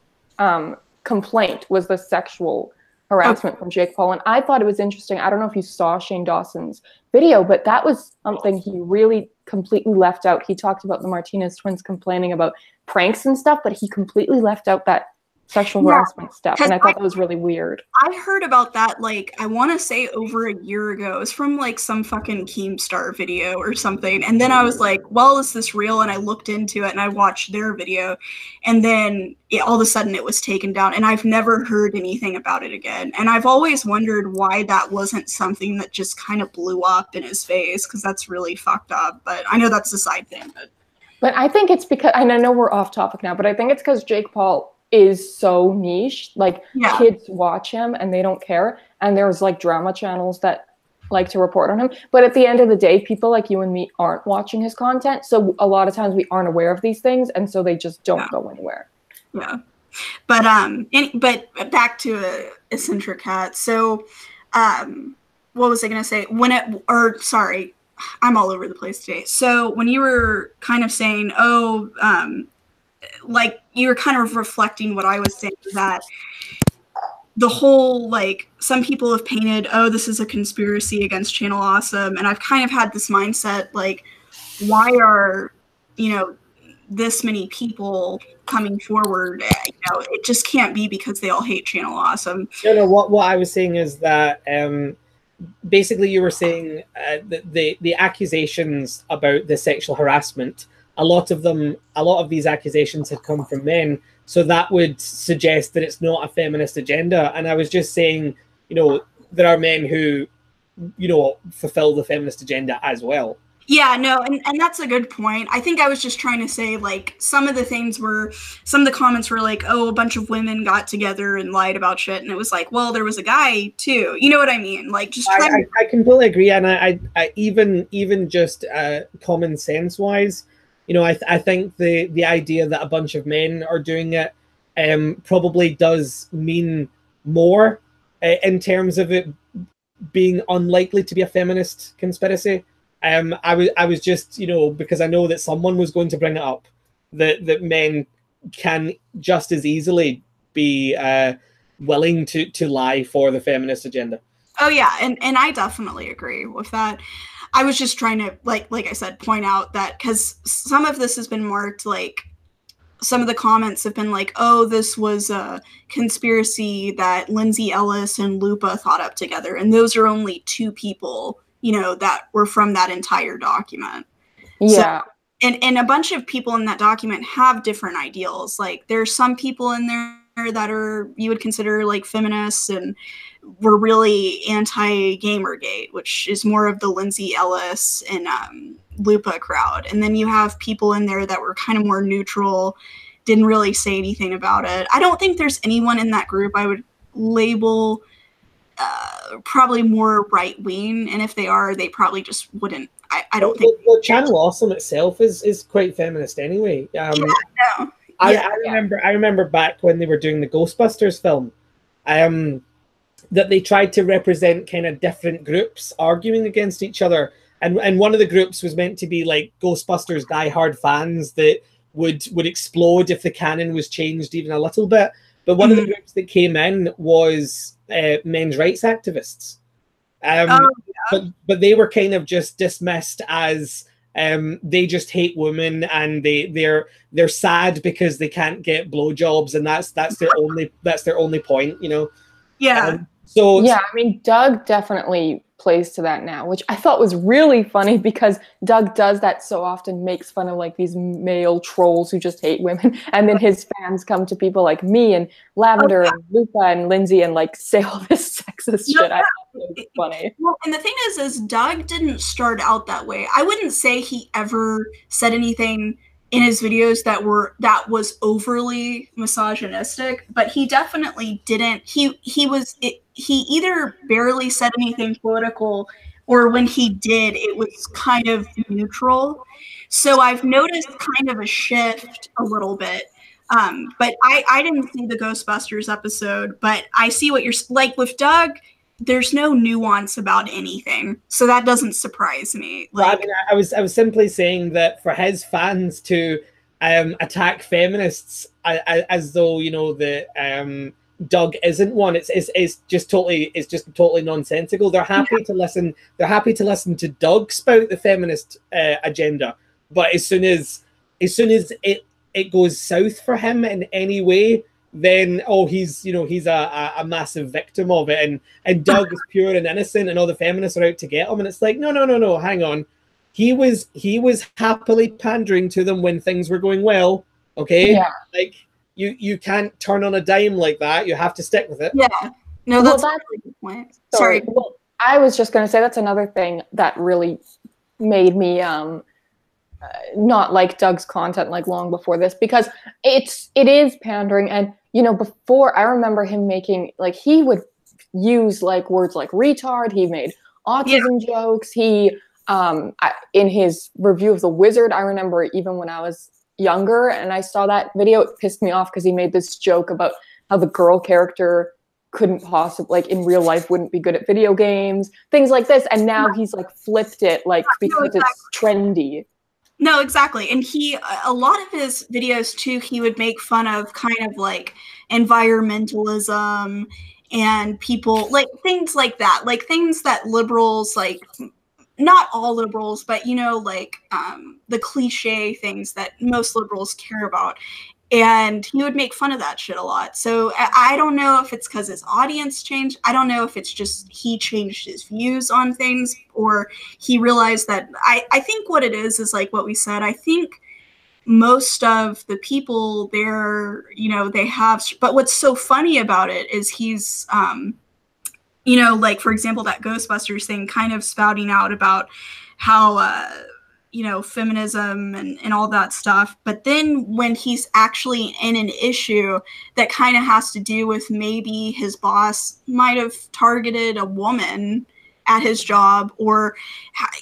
Speaker 2: complaint, was the sexual harassment from Jake Paul. And I thought it was interesting. I don't know if you saw Shane Dawson's video, but that was something he really completely left out. He talked about the Martinez twins complaining about pranks and stuff, but he completely left out that sexual harassment stuff. And I thought that was really weird.
Speaker 3: I heard about that, like, I want to say over a year ago. It was from, like, some fucking Keemstar video or something. And then I was like, well, is this real? And I looked into it and I watched their video. And then all of a sudden it was taken down. And I've never heard anything about it again. And I've always wondered why that wasn't something that just kind of blew up in his face, because that's really fucked up. But I know that's a side thing.
Speaker 2: But I think it's because, and I know we're off topic now, but I think it's because Jake Paul is so niche. Like, kids watch him and they don't care. And there's, like, drama channels that like to report on him. But at the end of the day, people like you and me aren't watching his content. So a lot of times we aren't aware of these things. And so they just don't go anywhere.
Speaker 3: Yeah. But but back to Eccentric Cat. So what was I going to say? Sorry, I'm all over the place today. So when you were kind of saying, like, you were kind of reflecting what I was saying, that the whole, like, some people have painted, this is a conspiracy against Channel Awesome. And I've kind of had this mindset, like, why are, this many people coming forward? It just can't be because they all hate Channel Awesome.
Speaker 1: No, what I was saying is that basically you were saying the accusations about the sexual harassment, a lot of these accusations had come from men, so that would suggest that it's not a feminist agenda. And I was just saying, there are men who, fulfill the feminist agenda as well.
Speaker 3: Yeah, no, and that's a good point. I think I was just trying to say, like, some of the comments were like, a bunch of women got together and lied about shit, and it was like, well, there was a guy too. You know what I mean? Like, just
Speaker 1: I completely agree, and I even just common sense wise, I think the idea that a bunch of men are doing it probably does mean more in terms of it being unlikely to be a feminist conspiracy. I was just, because I know that someone was going to bring it up, that men can just as easily be willing to lie for the feminist agenda.
Speaker 3: Oh yeah, and I definitely agree with that. I was just trying to, like I said, point out that, because some of this has been marked, like, some of the comments have been like, this was a conspiracy that Lindsay Ellis and Lupa thought up together, and those are only two people, that were from that entire document.
Speaker 2: Yeah.
Speaker 3: So, and a bunch of people in that document have different ideals. Like, there's some people in there that are, you would consider, like, feminists and were really anti-Gamergate, which is more of the Lindsay Ellis and Lupa crowd. And then you have people in there that were kind of more neutral, didn't really say anything about it. I don't think there's anyone in that group I would label probably more right-wing, and if they are, they probably just wouldn't. I don't think.
Speaker 1: Well, Channel Awesome itself is quite feminist anyway. I remember back when they were doing the Ghostbusters film, that they tried to represent kind of different groups arguing against each other, and one of the groups was meant to be like Ghostbusters diehard fans that would explode if the canon was changed even a little bit. But one of the groups that came in was men's rights activists. But they were kind of just dismissed as they just hate women, and they're sad because they can't get blowjobs, and that's their only point,
Speaker 3: Yeah.
Speaker 2: I mean, Doug definitely plays to that now, which I thought was really funny, because Doug does that so often, makes fun of, like, these male trolls who just hate women, and then his fans come to people like me and Lavender and Lupa and Lindsay and, like, say all this sexist shit. I thought it was funny.
Speaker 3: Well, and the thing is Doug didn't start out that way. I wouldn't say he ever said anything in his videos that was overly misogynistic, but he definitely didn't. He either barely said anything political, or when he did, it was kind of neutral. So I've noticed kind of a shift a little bit. But I didn't see the Ghostbusters episode, but I see what you're like with Doug. There's no nuance about anything, so that doesn't surprise me. Like,
Speaker 1: well, I mean, I was simply saying that for his fans to attack feminists as though, you know, the Doug isn't one. It's just totally nonsensical. They're happy to listen. They're happy to listen to Doug spout the feminist agenda, but as soon as it goes south for him in any way, then he's a massive victim of it, and Doug is pure and innocent, and all the feminists are out to get him, and it's like no, hang on, he was happily pandering to them when things were going well, okay?
Speaker 2: Yeah.
Speaker 1: Like you can't turn on a dime like that. You have to stick with it.
Speaker 3: Yeah, no, that's a really good point. Sorry.
Speaker 2: Well, I was just going to say that's another thing that really made me not like Doug's content like long before this, because it is pandering. And you know, before, I remember him making, like, he would use like words like retard. He made autism jokes. He in his review of The Wizard, I remember even when I was younger and I saw that video, it pissed me off because he made this joke about how the girl character couldn't possibly, like, in real life wouldn't be good at video games, things like this. And now he's like flipped it, like, because it's trendy.
Speaker 3: No, exactly. And a lot of his videos too, he would make fun of kind of like environmentalism and people, like things like that, like things that liberals, like, not all liberals, but you know, like the cliche things that most liberals care about. And he would make fun of that shit a lot. So I don't know if it's because his audience changed. I don't know if it's just he changed his views on things, or he realized that I think what it is like what we said. I think most of the people there, you know, they have, but what's so funny about it is he's, you know, like, for example, that Ghostbusters thing, kind of spouting out about how, you know, feminism and all that stuff. But then when he's actually in an issue that kind of has to do with maybe his boss might have targeted a woman at his job, or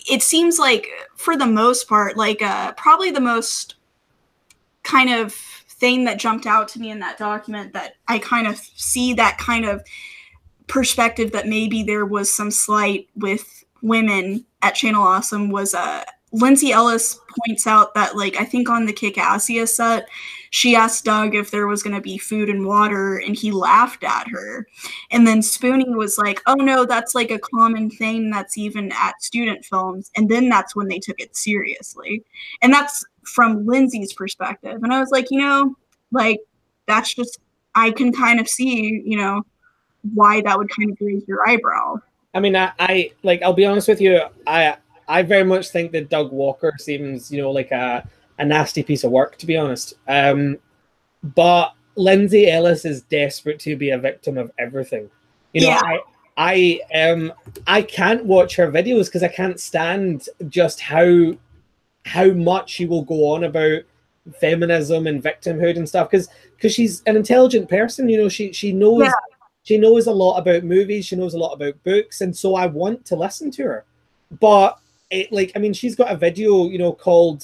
Speaker 3: it seems like for the most part, like probably the most kind of thing that jumped out to me in that document that I kind of see that kind of perspective that maybe there was some slight with women at Channel Awesome was Lindsay Ellis points out that, like, I think on the Kick-Assia set, she asked Doug if there was going to be food and water, and he laughed at her. And then Spoonie was like, oh no, that's like a common thing that's even at student films. And then that's when they took it seriously. And that's from Lindsay's perspective. And I was like, you know, like, that's just, I can kind of see, you know, why that would kind of raise your eyebrow.
Speaker 1: I mean, I like, I'll be honest with you, I very much think that Doug Walker seems, you know, like a nasty piece of work, to be honest. But Lindsay Ellis is desperate to be a victim of everything. You know, I can't watch her videos because I can't stand just how much she will go on about feminism and victimhood and stuff. Because she's an intelligent person, you know, she knows. Yeah. She knows a lot about movies. She knows a lot about books, and so I want to listen to her. But like, I mean, she's got a video, you know, called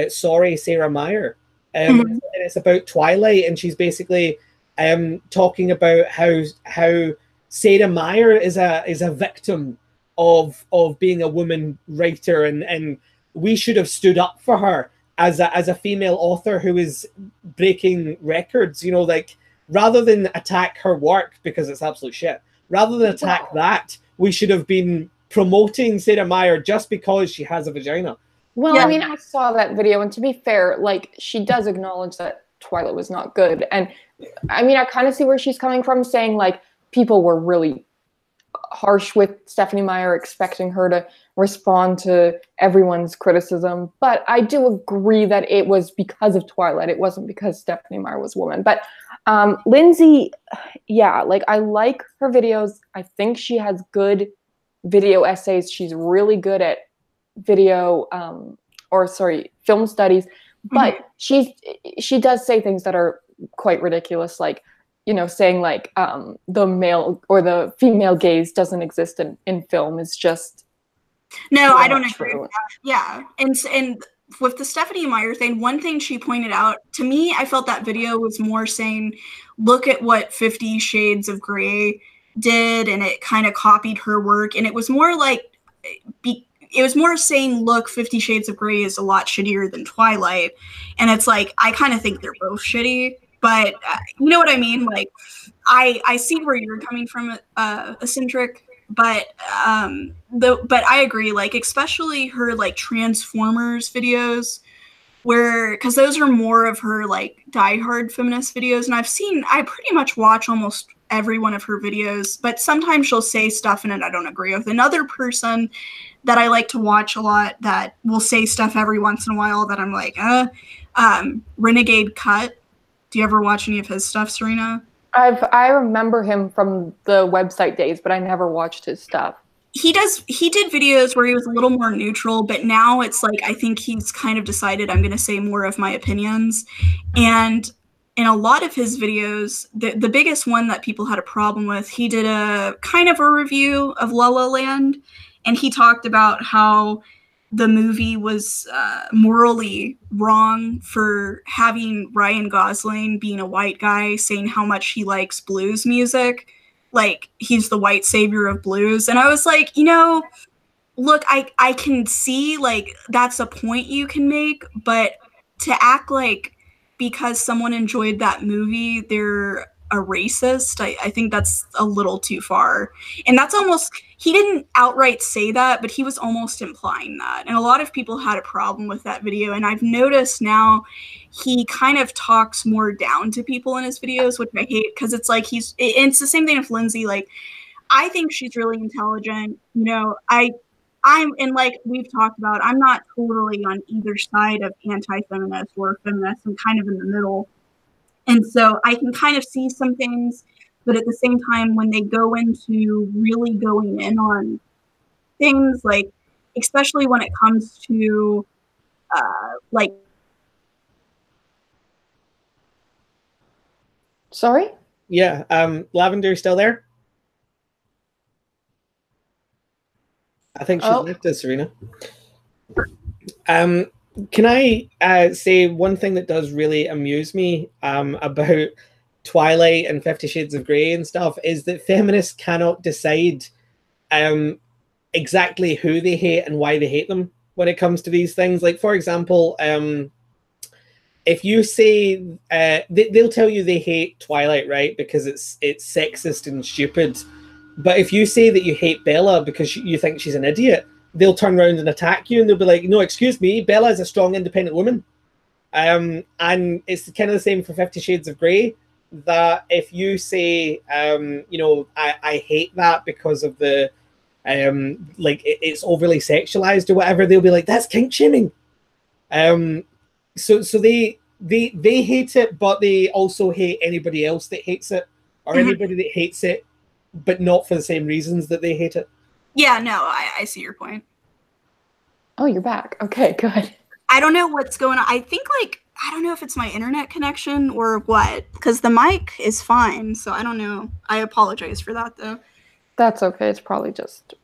Speaker 1: "Sorry, Sarah Meyer," and it's about Twilight, and she's basically talking about how Sarah Meyer is a victim of being a woman writer, and we should have stood up for her as a female author who is breaking records, you know, like, rather than attack her work because it's absolute shit, rather than attack that, we should have been promoting Sarah Meyer just because she has a vagina.
Speaker 2: Well, I mean, I saw that video, and to be fair, like, she does acknowledge that Twilight was not good. And I mean, I kind of see where she's coming from, saying, like, people were really harsh with Stephenie Meyer, expecting her to respond to everyone's criticism. But I do agree that it was because of Twilight. It wasn't because Stephenie Meyer was a woman. But Lindsay, yeah, like, I like her videos. I think she has good video essays. She's really good at film studies. But she does say things that are quite ridiculous, like, you know, saying, like, the male or the female gaze doesn't exist in film is just
Speaker 3: No, I don't
Speaker 2: Not
Speaker 3: agree
Speaker 2: true.
Speaker 3: with that. Yeah. And with the Stephanie Meyer thing, one thing she pointed out to me, I felt that video was more saying, look at what 50 Shades of Grey did, and it kind of copied her work. And it was more like, it was more saying, look, 50 Shades of Grey is a lot shittier than Twilight. And it's like, I kind of think they're both shitty, but you know what I mean? Like, I see where you're coming from, Eccentrik, but I agree, like, especially her like Transformers videos, where, because those are more of her like diehard feminist videos, and I pretty much watch almost every one of her videos, but sometimes she'll say stuff in it I don't agree with. Another person that I like to watch a lot that will say stuff every once in a while that I'm like, Renegade Cut. Do you ever watch any of his stuff, Serena?
Speaker 2: I remember him from the website days, but I never watched his stuff.
Speaker 3: He did videos where he was a little more neutral, but now it's like, I think he's kind of decided, I'm going to say more of my opinions. And in a lot of his videos, the biggest one that people had a problem with, he did a kind of a review of La La Land, and he talked about how the movie was morally wrong for having Ryan Gosling, being a white guy, saying how much he likes blues music. Like, he's the white savior of blues. And I was like, you know, look, I can see, like, that's a point you can make, but to act like because someone enjoyed that movie, they're a racist, I think that's a little too far. And that's almost, he didn't outright say that, but he was almost implying that. And a lot of people had a problem with that video. And I've noticed now he kind of talks more down to people in his videos, which I hate, because it's like it's the same thing with Lindsay. Like, I think she's really intelligent. You know, and like we've talked about, I'm not totally on either side of anti-feminist or feminist. I'm kind of in the middle. And so I can kind of see some things, but at the same time, when they go into really going in on things, like, especially when it comes to, like...
Speaker 2: Sorry?
Speaker 1: Yeah, Lavender still there? I think she's left us, Serena. Can I say one thing that does really amuse me about Twilight and 50 Shades of Grey and stuff is that feminists cannot decide exactly who they hate and why they hate them when it comes to these things. Like, for example, if you say they'll tell you they hate Twilight, right, because it's sexist and stupid. But if you say that you hate Bella because you think she's an idiot, they'll turn around and attack you, and they'll be like, no, excuse me, Bella is a strong, independent woman. And it's kind of the same for 50 Shades of Grey, that if you say, you know, I hate that because of the, like, it's overly sexualized or whatever, they'll be like, that's kink shaming. So they hate it, but they also hate anybody else that hates it, or anybody that hates it, but not for the same reasons that they hate it.
Speaker 3: Yeah, no, I see your point.
Speaker 2: Oh, you're back. Okay, good.
Speaker 3: I don't know what's going on. I think, like, I don't know if it's my internet connection or what, because the mic is fine, so I don't know. I apologize for that, though.
Speaker 2: That's okay. It's probably just...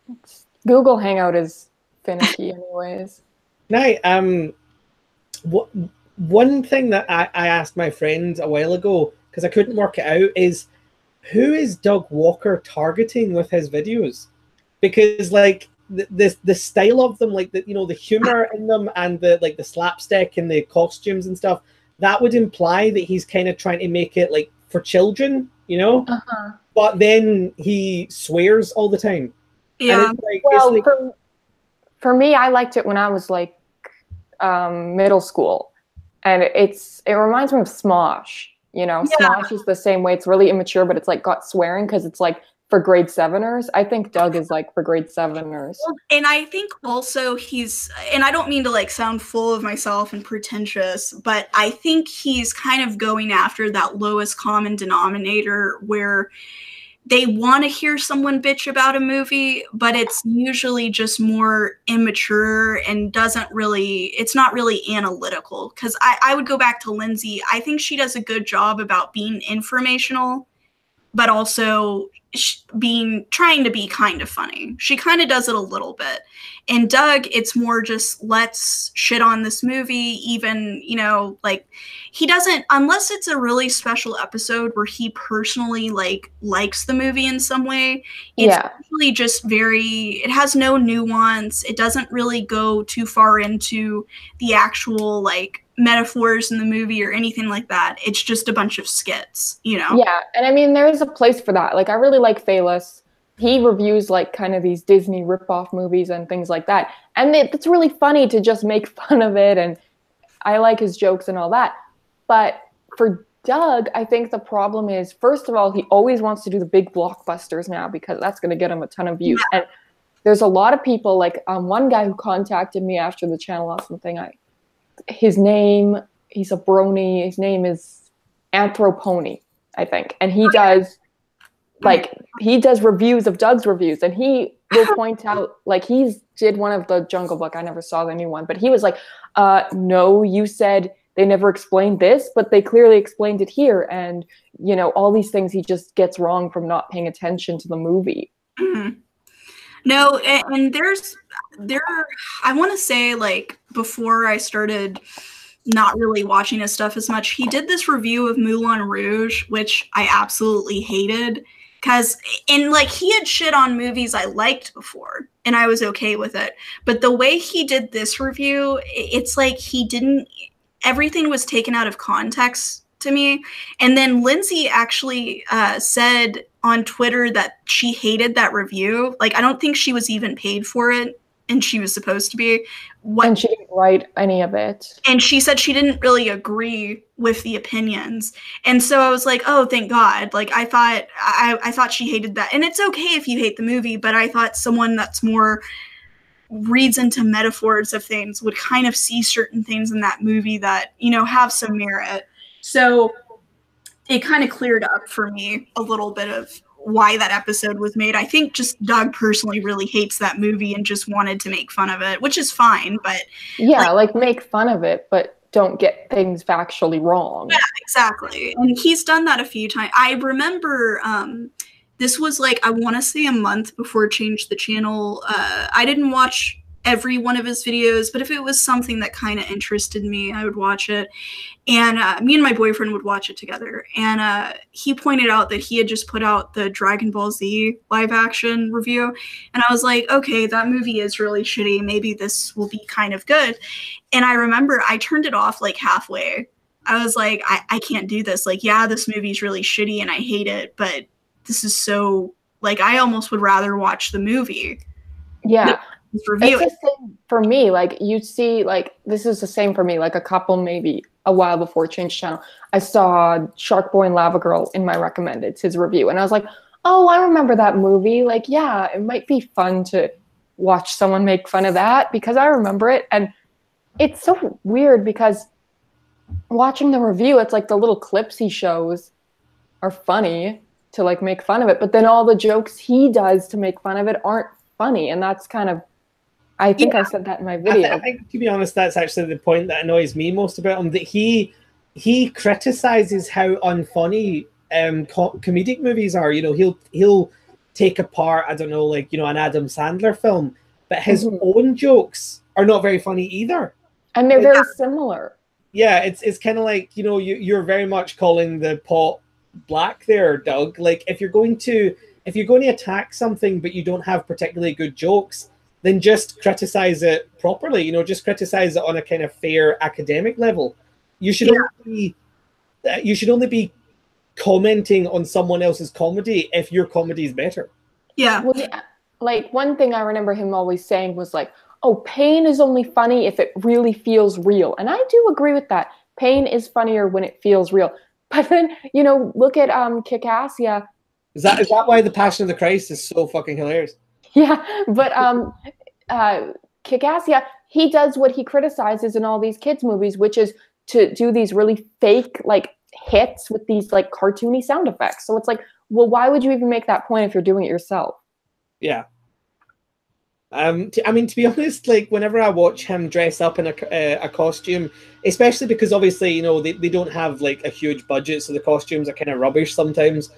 Speaker 2: Google Hangout is finicky anyways.
Speaker 1: Now, one thing that I asked my friend a while ago, because I couldn't work it out, is who is Doug Walker targeting with his videos? Because, like, the style of them, like, the, you know, the humor in them, and the, like, the slapstick and the costumes and stuff, that would imply that he's kind of trying to make it, like, for children, you know? But then he swears all the time.
Speaker 3: Yeah.
Speaker 1: Like,
Speaker 2: well, for me, I liked it when I was, like, middle school, and it reminds me of Smosh. You know, yeah. Smosh is the same way. It's really immature, but it's like got swearing because it's like for grade 7ers. I think Doug is like for grade 7ers.
Speaker 3: And I think also and I don't mean to like sound full of myself and pretentious, but I think he's kind of going after that lowest common denominator where they want to hear someone bitch about a movie, but it's usually just more immature and it's not really analytical. Because I would go back to Lindsay. I think she does a good job about being informational but also trying to be kind of funny. She kind of does it a little bit. And Doug, it's more just let's shit on this movie, even, you know, like he doesn't, unless it's a really special episode where he personally likes the movie in some way. It's really just it has no nuance. It doesn't really go too far into the actual like metaphors in the movie or anything like that. It's just a bunch of skits, you know?
Speaker 2: Yeah, and I mean, there is a place for that. Like, I really like Phaelus. He reviews like kind of these Disney ripoff movies and things like that. And it's really funny to just make fun of it. And I like his jokes and all that. But for Doug, I think the problem is, first of all, he always wants to do the big blockbusters now because that's going to get him a ton of views. Yeah. And there's a lot of people, like one guy who contacted me after the channel awesome thing, his name, he's a brony, his name is Anthropony, I think. And he does reviews of Doug's reviews, and he will point out, like, did one of the Jungle Book. I never saw the new one, but he was like, no, you said they never explained this, but they clearly explained it here. And, you know, all these things he just gets wrong from not paying attention to the movie.
Speaker 3: Mm-hmm. No, and I want to say, like, before I started not really watching his stuff as much, he did this review of Moulin Rouge, which I absolutely hated. And like, he had shit on movies I liked before, and I was okay with it. But the way he did this review, it's like everything was taken out of context to me. And then Lindsay actually said on Twitter that she hated that review. Like, I don't think she was even paid for it, and she was supposed to be.
Speaker 2: And she didn't write any of it.
Speaker 3: And she said she didn't really agree with the opinions. And so I was like, oh, thank God. Like, I thought she hated that. And it's okay if you hate the movie, but I thought someone that's more reads into metaphors of things would kind of see certain things in that movie that, you know, have some merit. So it kind of cleared up for me a little bit of why that episode was made. I think just Doug personally really hates that movie and just wanted to make fun of it, which is fine, but
Speaker 2: yeah, like make fun of it, but don't get things factually wrong.
Speaker 3: Yeah, exactly. And he's done that a few times. I remember this was like, I want to say a month before Change the Channel. I didn't watch every one of his videos, but if it was something that kind of interested me, I would watch it. And me and my boyfriend would watch it together. And he pointed out that he had just put out the Dragon Ball Z live action review. And I was like, okay, that movie is really shitty. Maybe this will be kind of good. And I remember I turned it off like halfway. I was like, I can't do this. Like, yeah, this movie's really shitty and I hate it, but this is so, like, I almost would rather watch the movie.
Speaker 2: Yeah. It's the same for me. Like, you see, like, this is the same for me. Like, a couple, maybe a while before Change Channel, I saw Shark Boy and Lava Girl in my recommended, his review. And I was like, oh, I remember that movie. Like, yeah, it might be fun to watch someone make fun of that because I remember it. And it's so weird because watching the review, it's like the little clips he shows are funny to, like, make fun of it. But then all the jokes he does to make fun of it aren't funny. And that's kind of, I think I said that in my video.
Speaker 1: I think, to be honest, that's actually the point that annoys me most about him, that he criticizes how unfunny comedic movies are. You know, he'll take apart, I don't know, like, you know, an Adam Sandler film, but his own jokes are not very funny either.
Speaker 2: And they're very similar.
Speaker 1: Yeah, it's kind of like, you know, you're very much calling the pot black there, Doug. Like, if you're going to attack something but you don't have particularly good jokes, then just criticize it properly. You know, just criticize it on a kind of fair academic level. You should only be commenting on someone else's comedy if your comedy is better.
Speaker 3: Yeah.
Speaker 2: Well, yeah. Like, one thing I remember him always saying was like, oh, pain is only funny if it really feels real. And I do agree with that. Pain is funnier when it feels real. But then, you know, look at Kick-Ass, yeah.
Speaker 1: Is that why The Passion of the Christ is so fucking hilarious?
Speaker 2: Yeah, but Kick-Ass, yeah, he does what he criticizes in all these kids' movies, which is to do these really fake, like, hits with these, like, cartoony sound effects. So it's like, well, why would you even make that point if you're doing it yourself?
Speaker 1: Yeah. I mean, to be honest, like, whenever I watch him dress up in a costume, especially because obviously, you know, they don't have, like, a huge budget, so the costumes are kind of rubbish sometimes.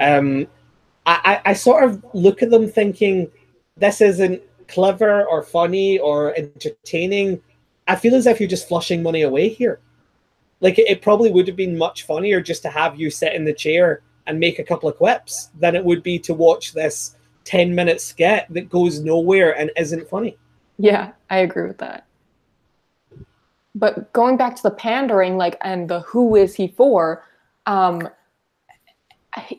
Speaker 1: I sort of look at them thinking, this isn't clever or funny or entertaining. I feel as if you're just flushing money away here. Like, it probably would have been much funnier just to have you sit in the chair and make a couple of quips than it would be to watch this 10-minute skit that goes nowhere and isn't funny.
Speaker 2: Yeah, I agree with that. But going back to the pandering, like, and the who is he for,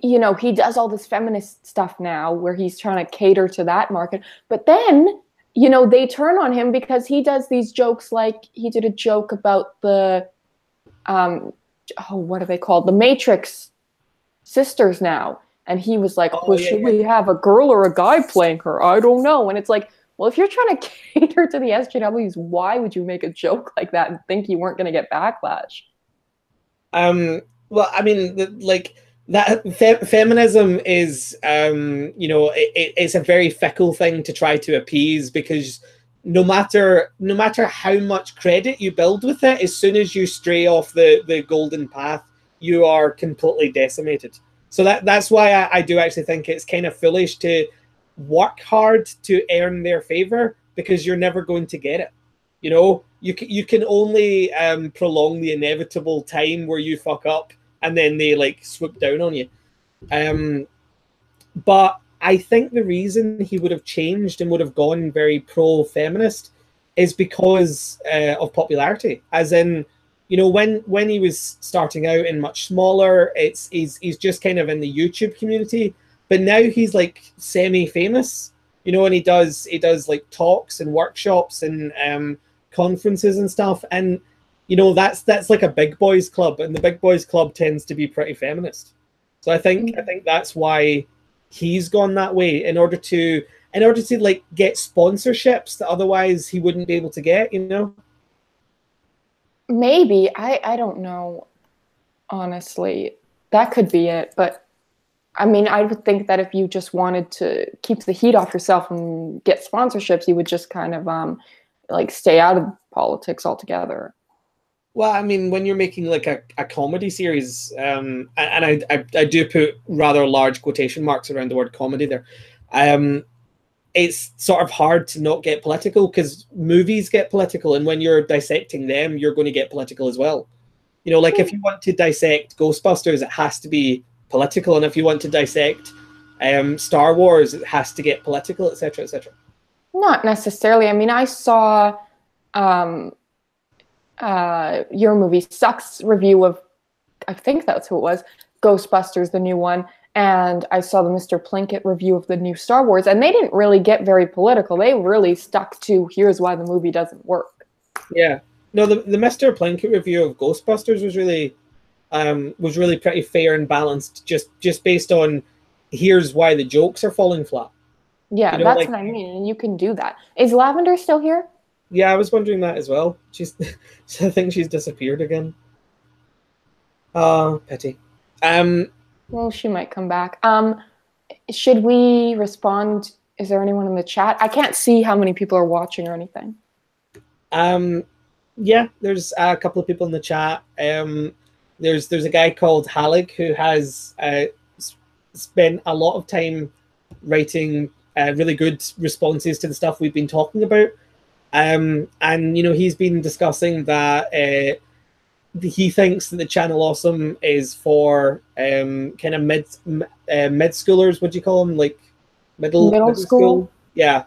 Speaker 2: you know, he does all this feminist stuff now where he's trying to cater to that market. But then, you know, they turn on him because he does these jokes, like he did a joke about the, what are they called? The Matrix sisters now. And he was like, well, should we have a girl or a guy playing her? I don't know. And it's like, well, if you're trying to cater to the SJWs, why would you make a joke like that and think you weren't going to get backlash?
Speaker 1: Well, I mean, like, that feminism is, you know, it's a very fickle thing to try to appease, because no matter how much credit you build with it, as soon as you stray off the golden path, you are completely decimated. So that's why I do actually think it's kind of foolish to work hard to earn their favor, because you're never going to get it. You know, you can only prolong the inevitable time where you fuck up and then they like swoop down on you. But I think the reason he would have changed and would have gone very pro-feminist is because of popularity. As in, you know, when he was starting out and much smaller, he's just kind of in the YouTube community. But now he's like semi-famous, you know, and he does like talks and workshops and conferences and stuff. And you know, that's like a big boys club, and the big boys club tends to be pretty feminist. So I think that's why he's gone that way, in order to like get sponsorships that otherwise he wouldn't be able to get, you know?
Speaker 2: Maybe. I don't know, honestly. That could be it. But I mean, I would think that if you just wanted to keep the heat off yourself and get sponsorships, you would just kind of like stay out of politics altogether.
Speaker 1: Well, I mean, when you're making like a comedy series, and I do put rather large quotation marks around the word comedy there, it's sort of hard to not get political, because movies get political, and when you're dissecting them, you're going to get political as well. You know, like if you want to dissect Ghostbusters, it has to be political, and if you want to dissect Star Wars, it has to get political, etc., etc.
Speaker 2: Not necessarily. I mean, I saw Your Movie Sucks review of, I think that's who it was, Ghostbusters, the new one, and I saw the Mr. Plinkett review of the new Star Wars, and they didn't really get very political. They really stuck to, here's why the movie doesn't work.
Speaker 1: Yeah. No, the Mr. Plinkett review of Ghostbusters was really pretty fair and balanced, just based on here's why the jokes are falling flat.
Speaker 2: Yeah, you know, that's like, what I mean, and you can do that. Is Lavender still here?
Speaker 1: Yeah, I was wondering that as well. I think she's disappeared again. Oh, pity.
Speaker 2: Well, she might come back. Should we respond? Is there anyone in the chat? I can't see how many people are watching or anything.
Speaker 1: Yeah, there's a couple of people in the chat. There's a guy called Halig who has spent a lot of time writing really good responses to the stuff we've been talking about. And you know, he's been discussing that he thinks that the Channel Awesome is for kind of mid schoolers. What do you call them? Like middle school? Yeah,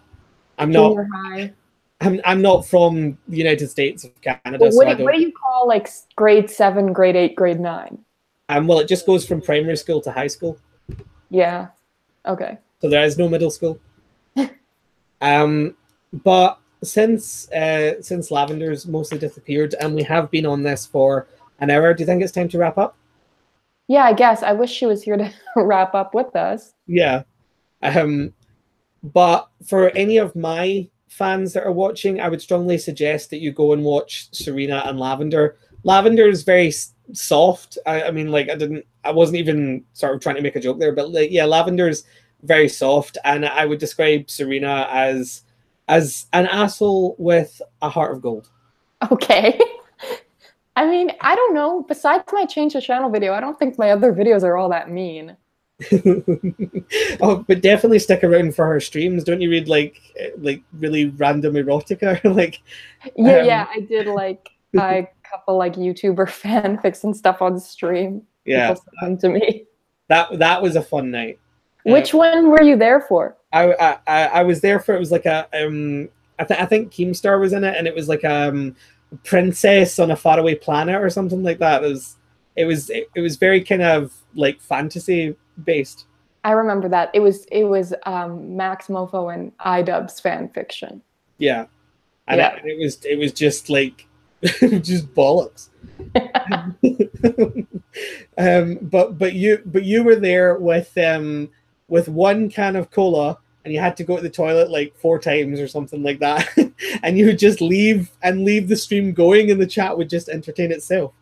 Speaker 2: Junior high.
Speaker 1: I'm not from the United States of Canada.
Speaker 2: Well, what do you call like grade 7, grade 8, grade 9?
Speaker 1: Well, it just goes from primary school to high school.
Speaker 2: Yeah. Okay.
Speaker 1: So there is no middle school. But since Lavender's mostly disappeared and we have been on this for an hour, do you think it's time to wrap up?
Speaker 2: Yeah, I guess. I wish she was here to wrap up with us.
Speaker 1: Yeah. But for any of my fans that are watching, I would strongly suggest that you go and watch Serena and Lavender. Lavender is very soft. I mean, like, I wasn't even sort of trying to make a joke there, but like, yeah, Lavender's very soft, and I would describe Serena as an asshole with a heart of gold.
Speaker 2: Okay. I mean, I don't know. Besides my change the channel video, I don't think my other videos are all that mean.
Speaker 1: Oh, but definitely stick around for her streams. Don't you read like really random erotica? Like,
Speaker 2: yeah, I did like a couple like YouTuber fanfics and stuff on stream.
Speaker 1: Yeah,
Speaker 2: people sent them to me.
Speaker 1: That was a fun night.
Speaker 2: Which one were you there for?
Speaker 1: I was there for, it was like a I think Keemstar was in it, and it was like princess on a faraway planet or something like that. It was very kind of like fantasy based.
Speaker 2: I remember that. It was Max Mofo and iDubbbz fan fiction.
Speaker 1: Yeah. And
Speaker 2: Yeah.
Speaker 1: it was just like just bollocks. But you were there with one can of cola, and you had to go to the toilet like 4 times or something like that. And you would just leave the stream going, and the chat would just entertain itself.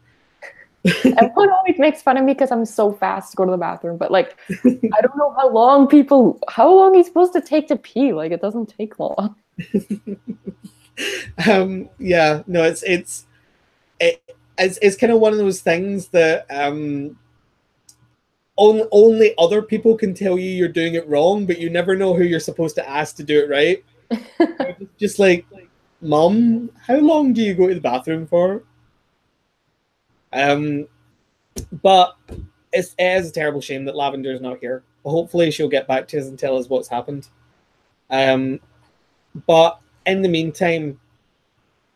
Speaker 2: Everyone always makes fun of me because I'm so fast to go to the bathroom, but like I don't know how long he's supposed to take to pee. Like it doesn't take long.
Speaker 1: Yeah, no, it's kind of one of those things that only other people can tell you you're doing it wrong, but you never know who you're supposed to ask to do it right. Just like, Mom, how long do you go to the bathroom for? But it is a terrible shame that Lavender's not here. Hopefully she'll get back to us and tell us what's happened. But in the meantime,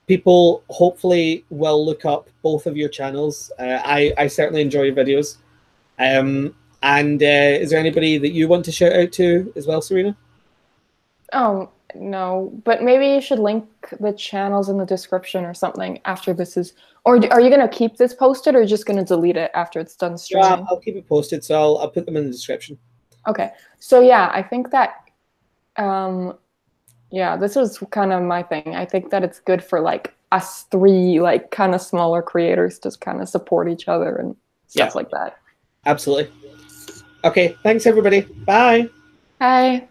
Speaker 1: people hopefully will look up both of your channels. I certainly enjoy your videos. And is there anybody that you want to shout out to as well, Serena?
Speaker 2: Oh, no, but maybe you should link the channels in the description or something after this is, or are you going to keep this posted or just going to delete it after it's done streaming?
Speaker 1: Yeah, I'll keep it posted, so I'll put them in the description.
Speaker 2: Okay, so yeah, I think that, yeah, this was kind of my thing. I think that it's good for like us 3 like kind of smaller creators to kind of support each other and stuff like that.
Speaker 1: Absolutely. Okay, thanks everybody. Bye.
Speaker 2: Bye.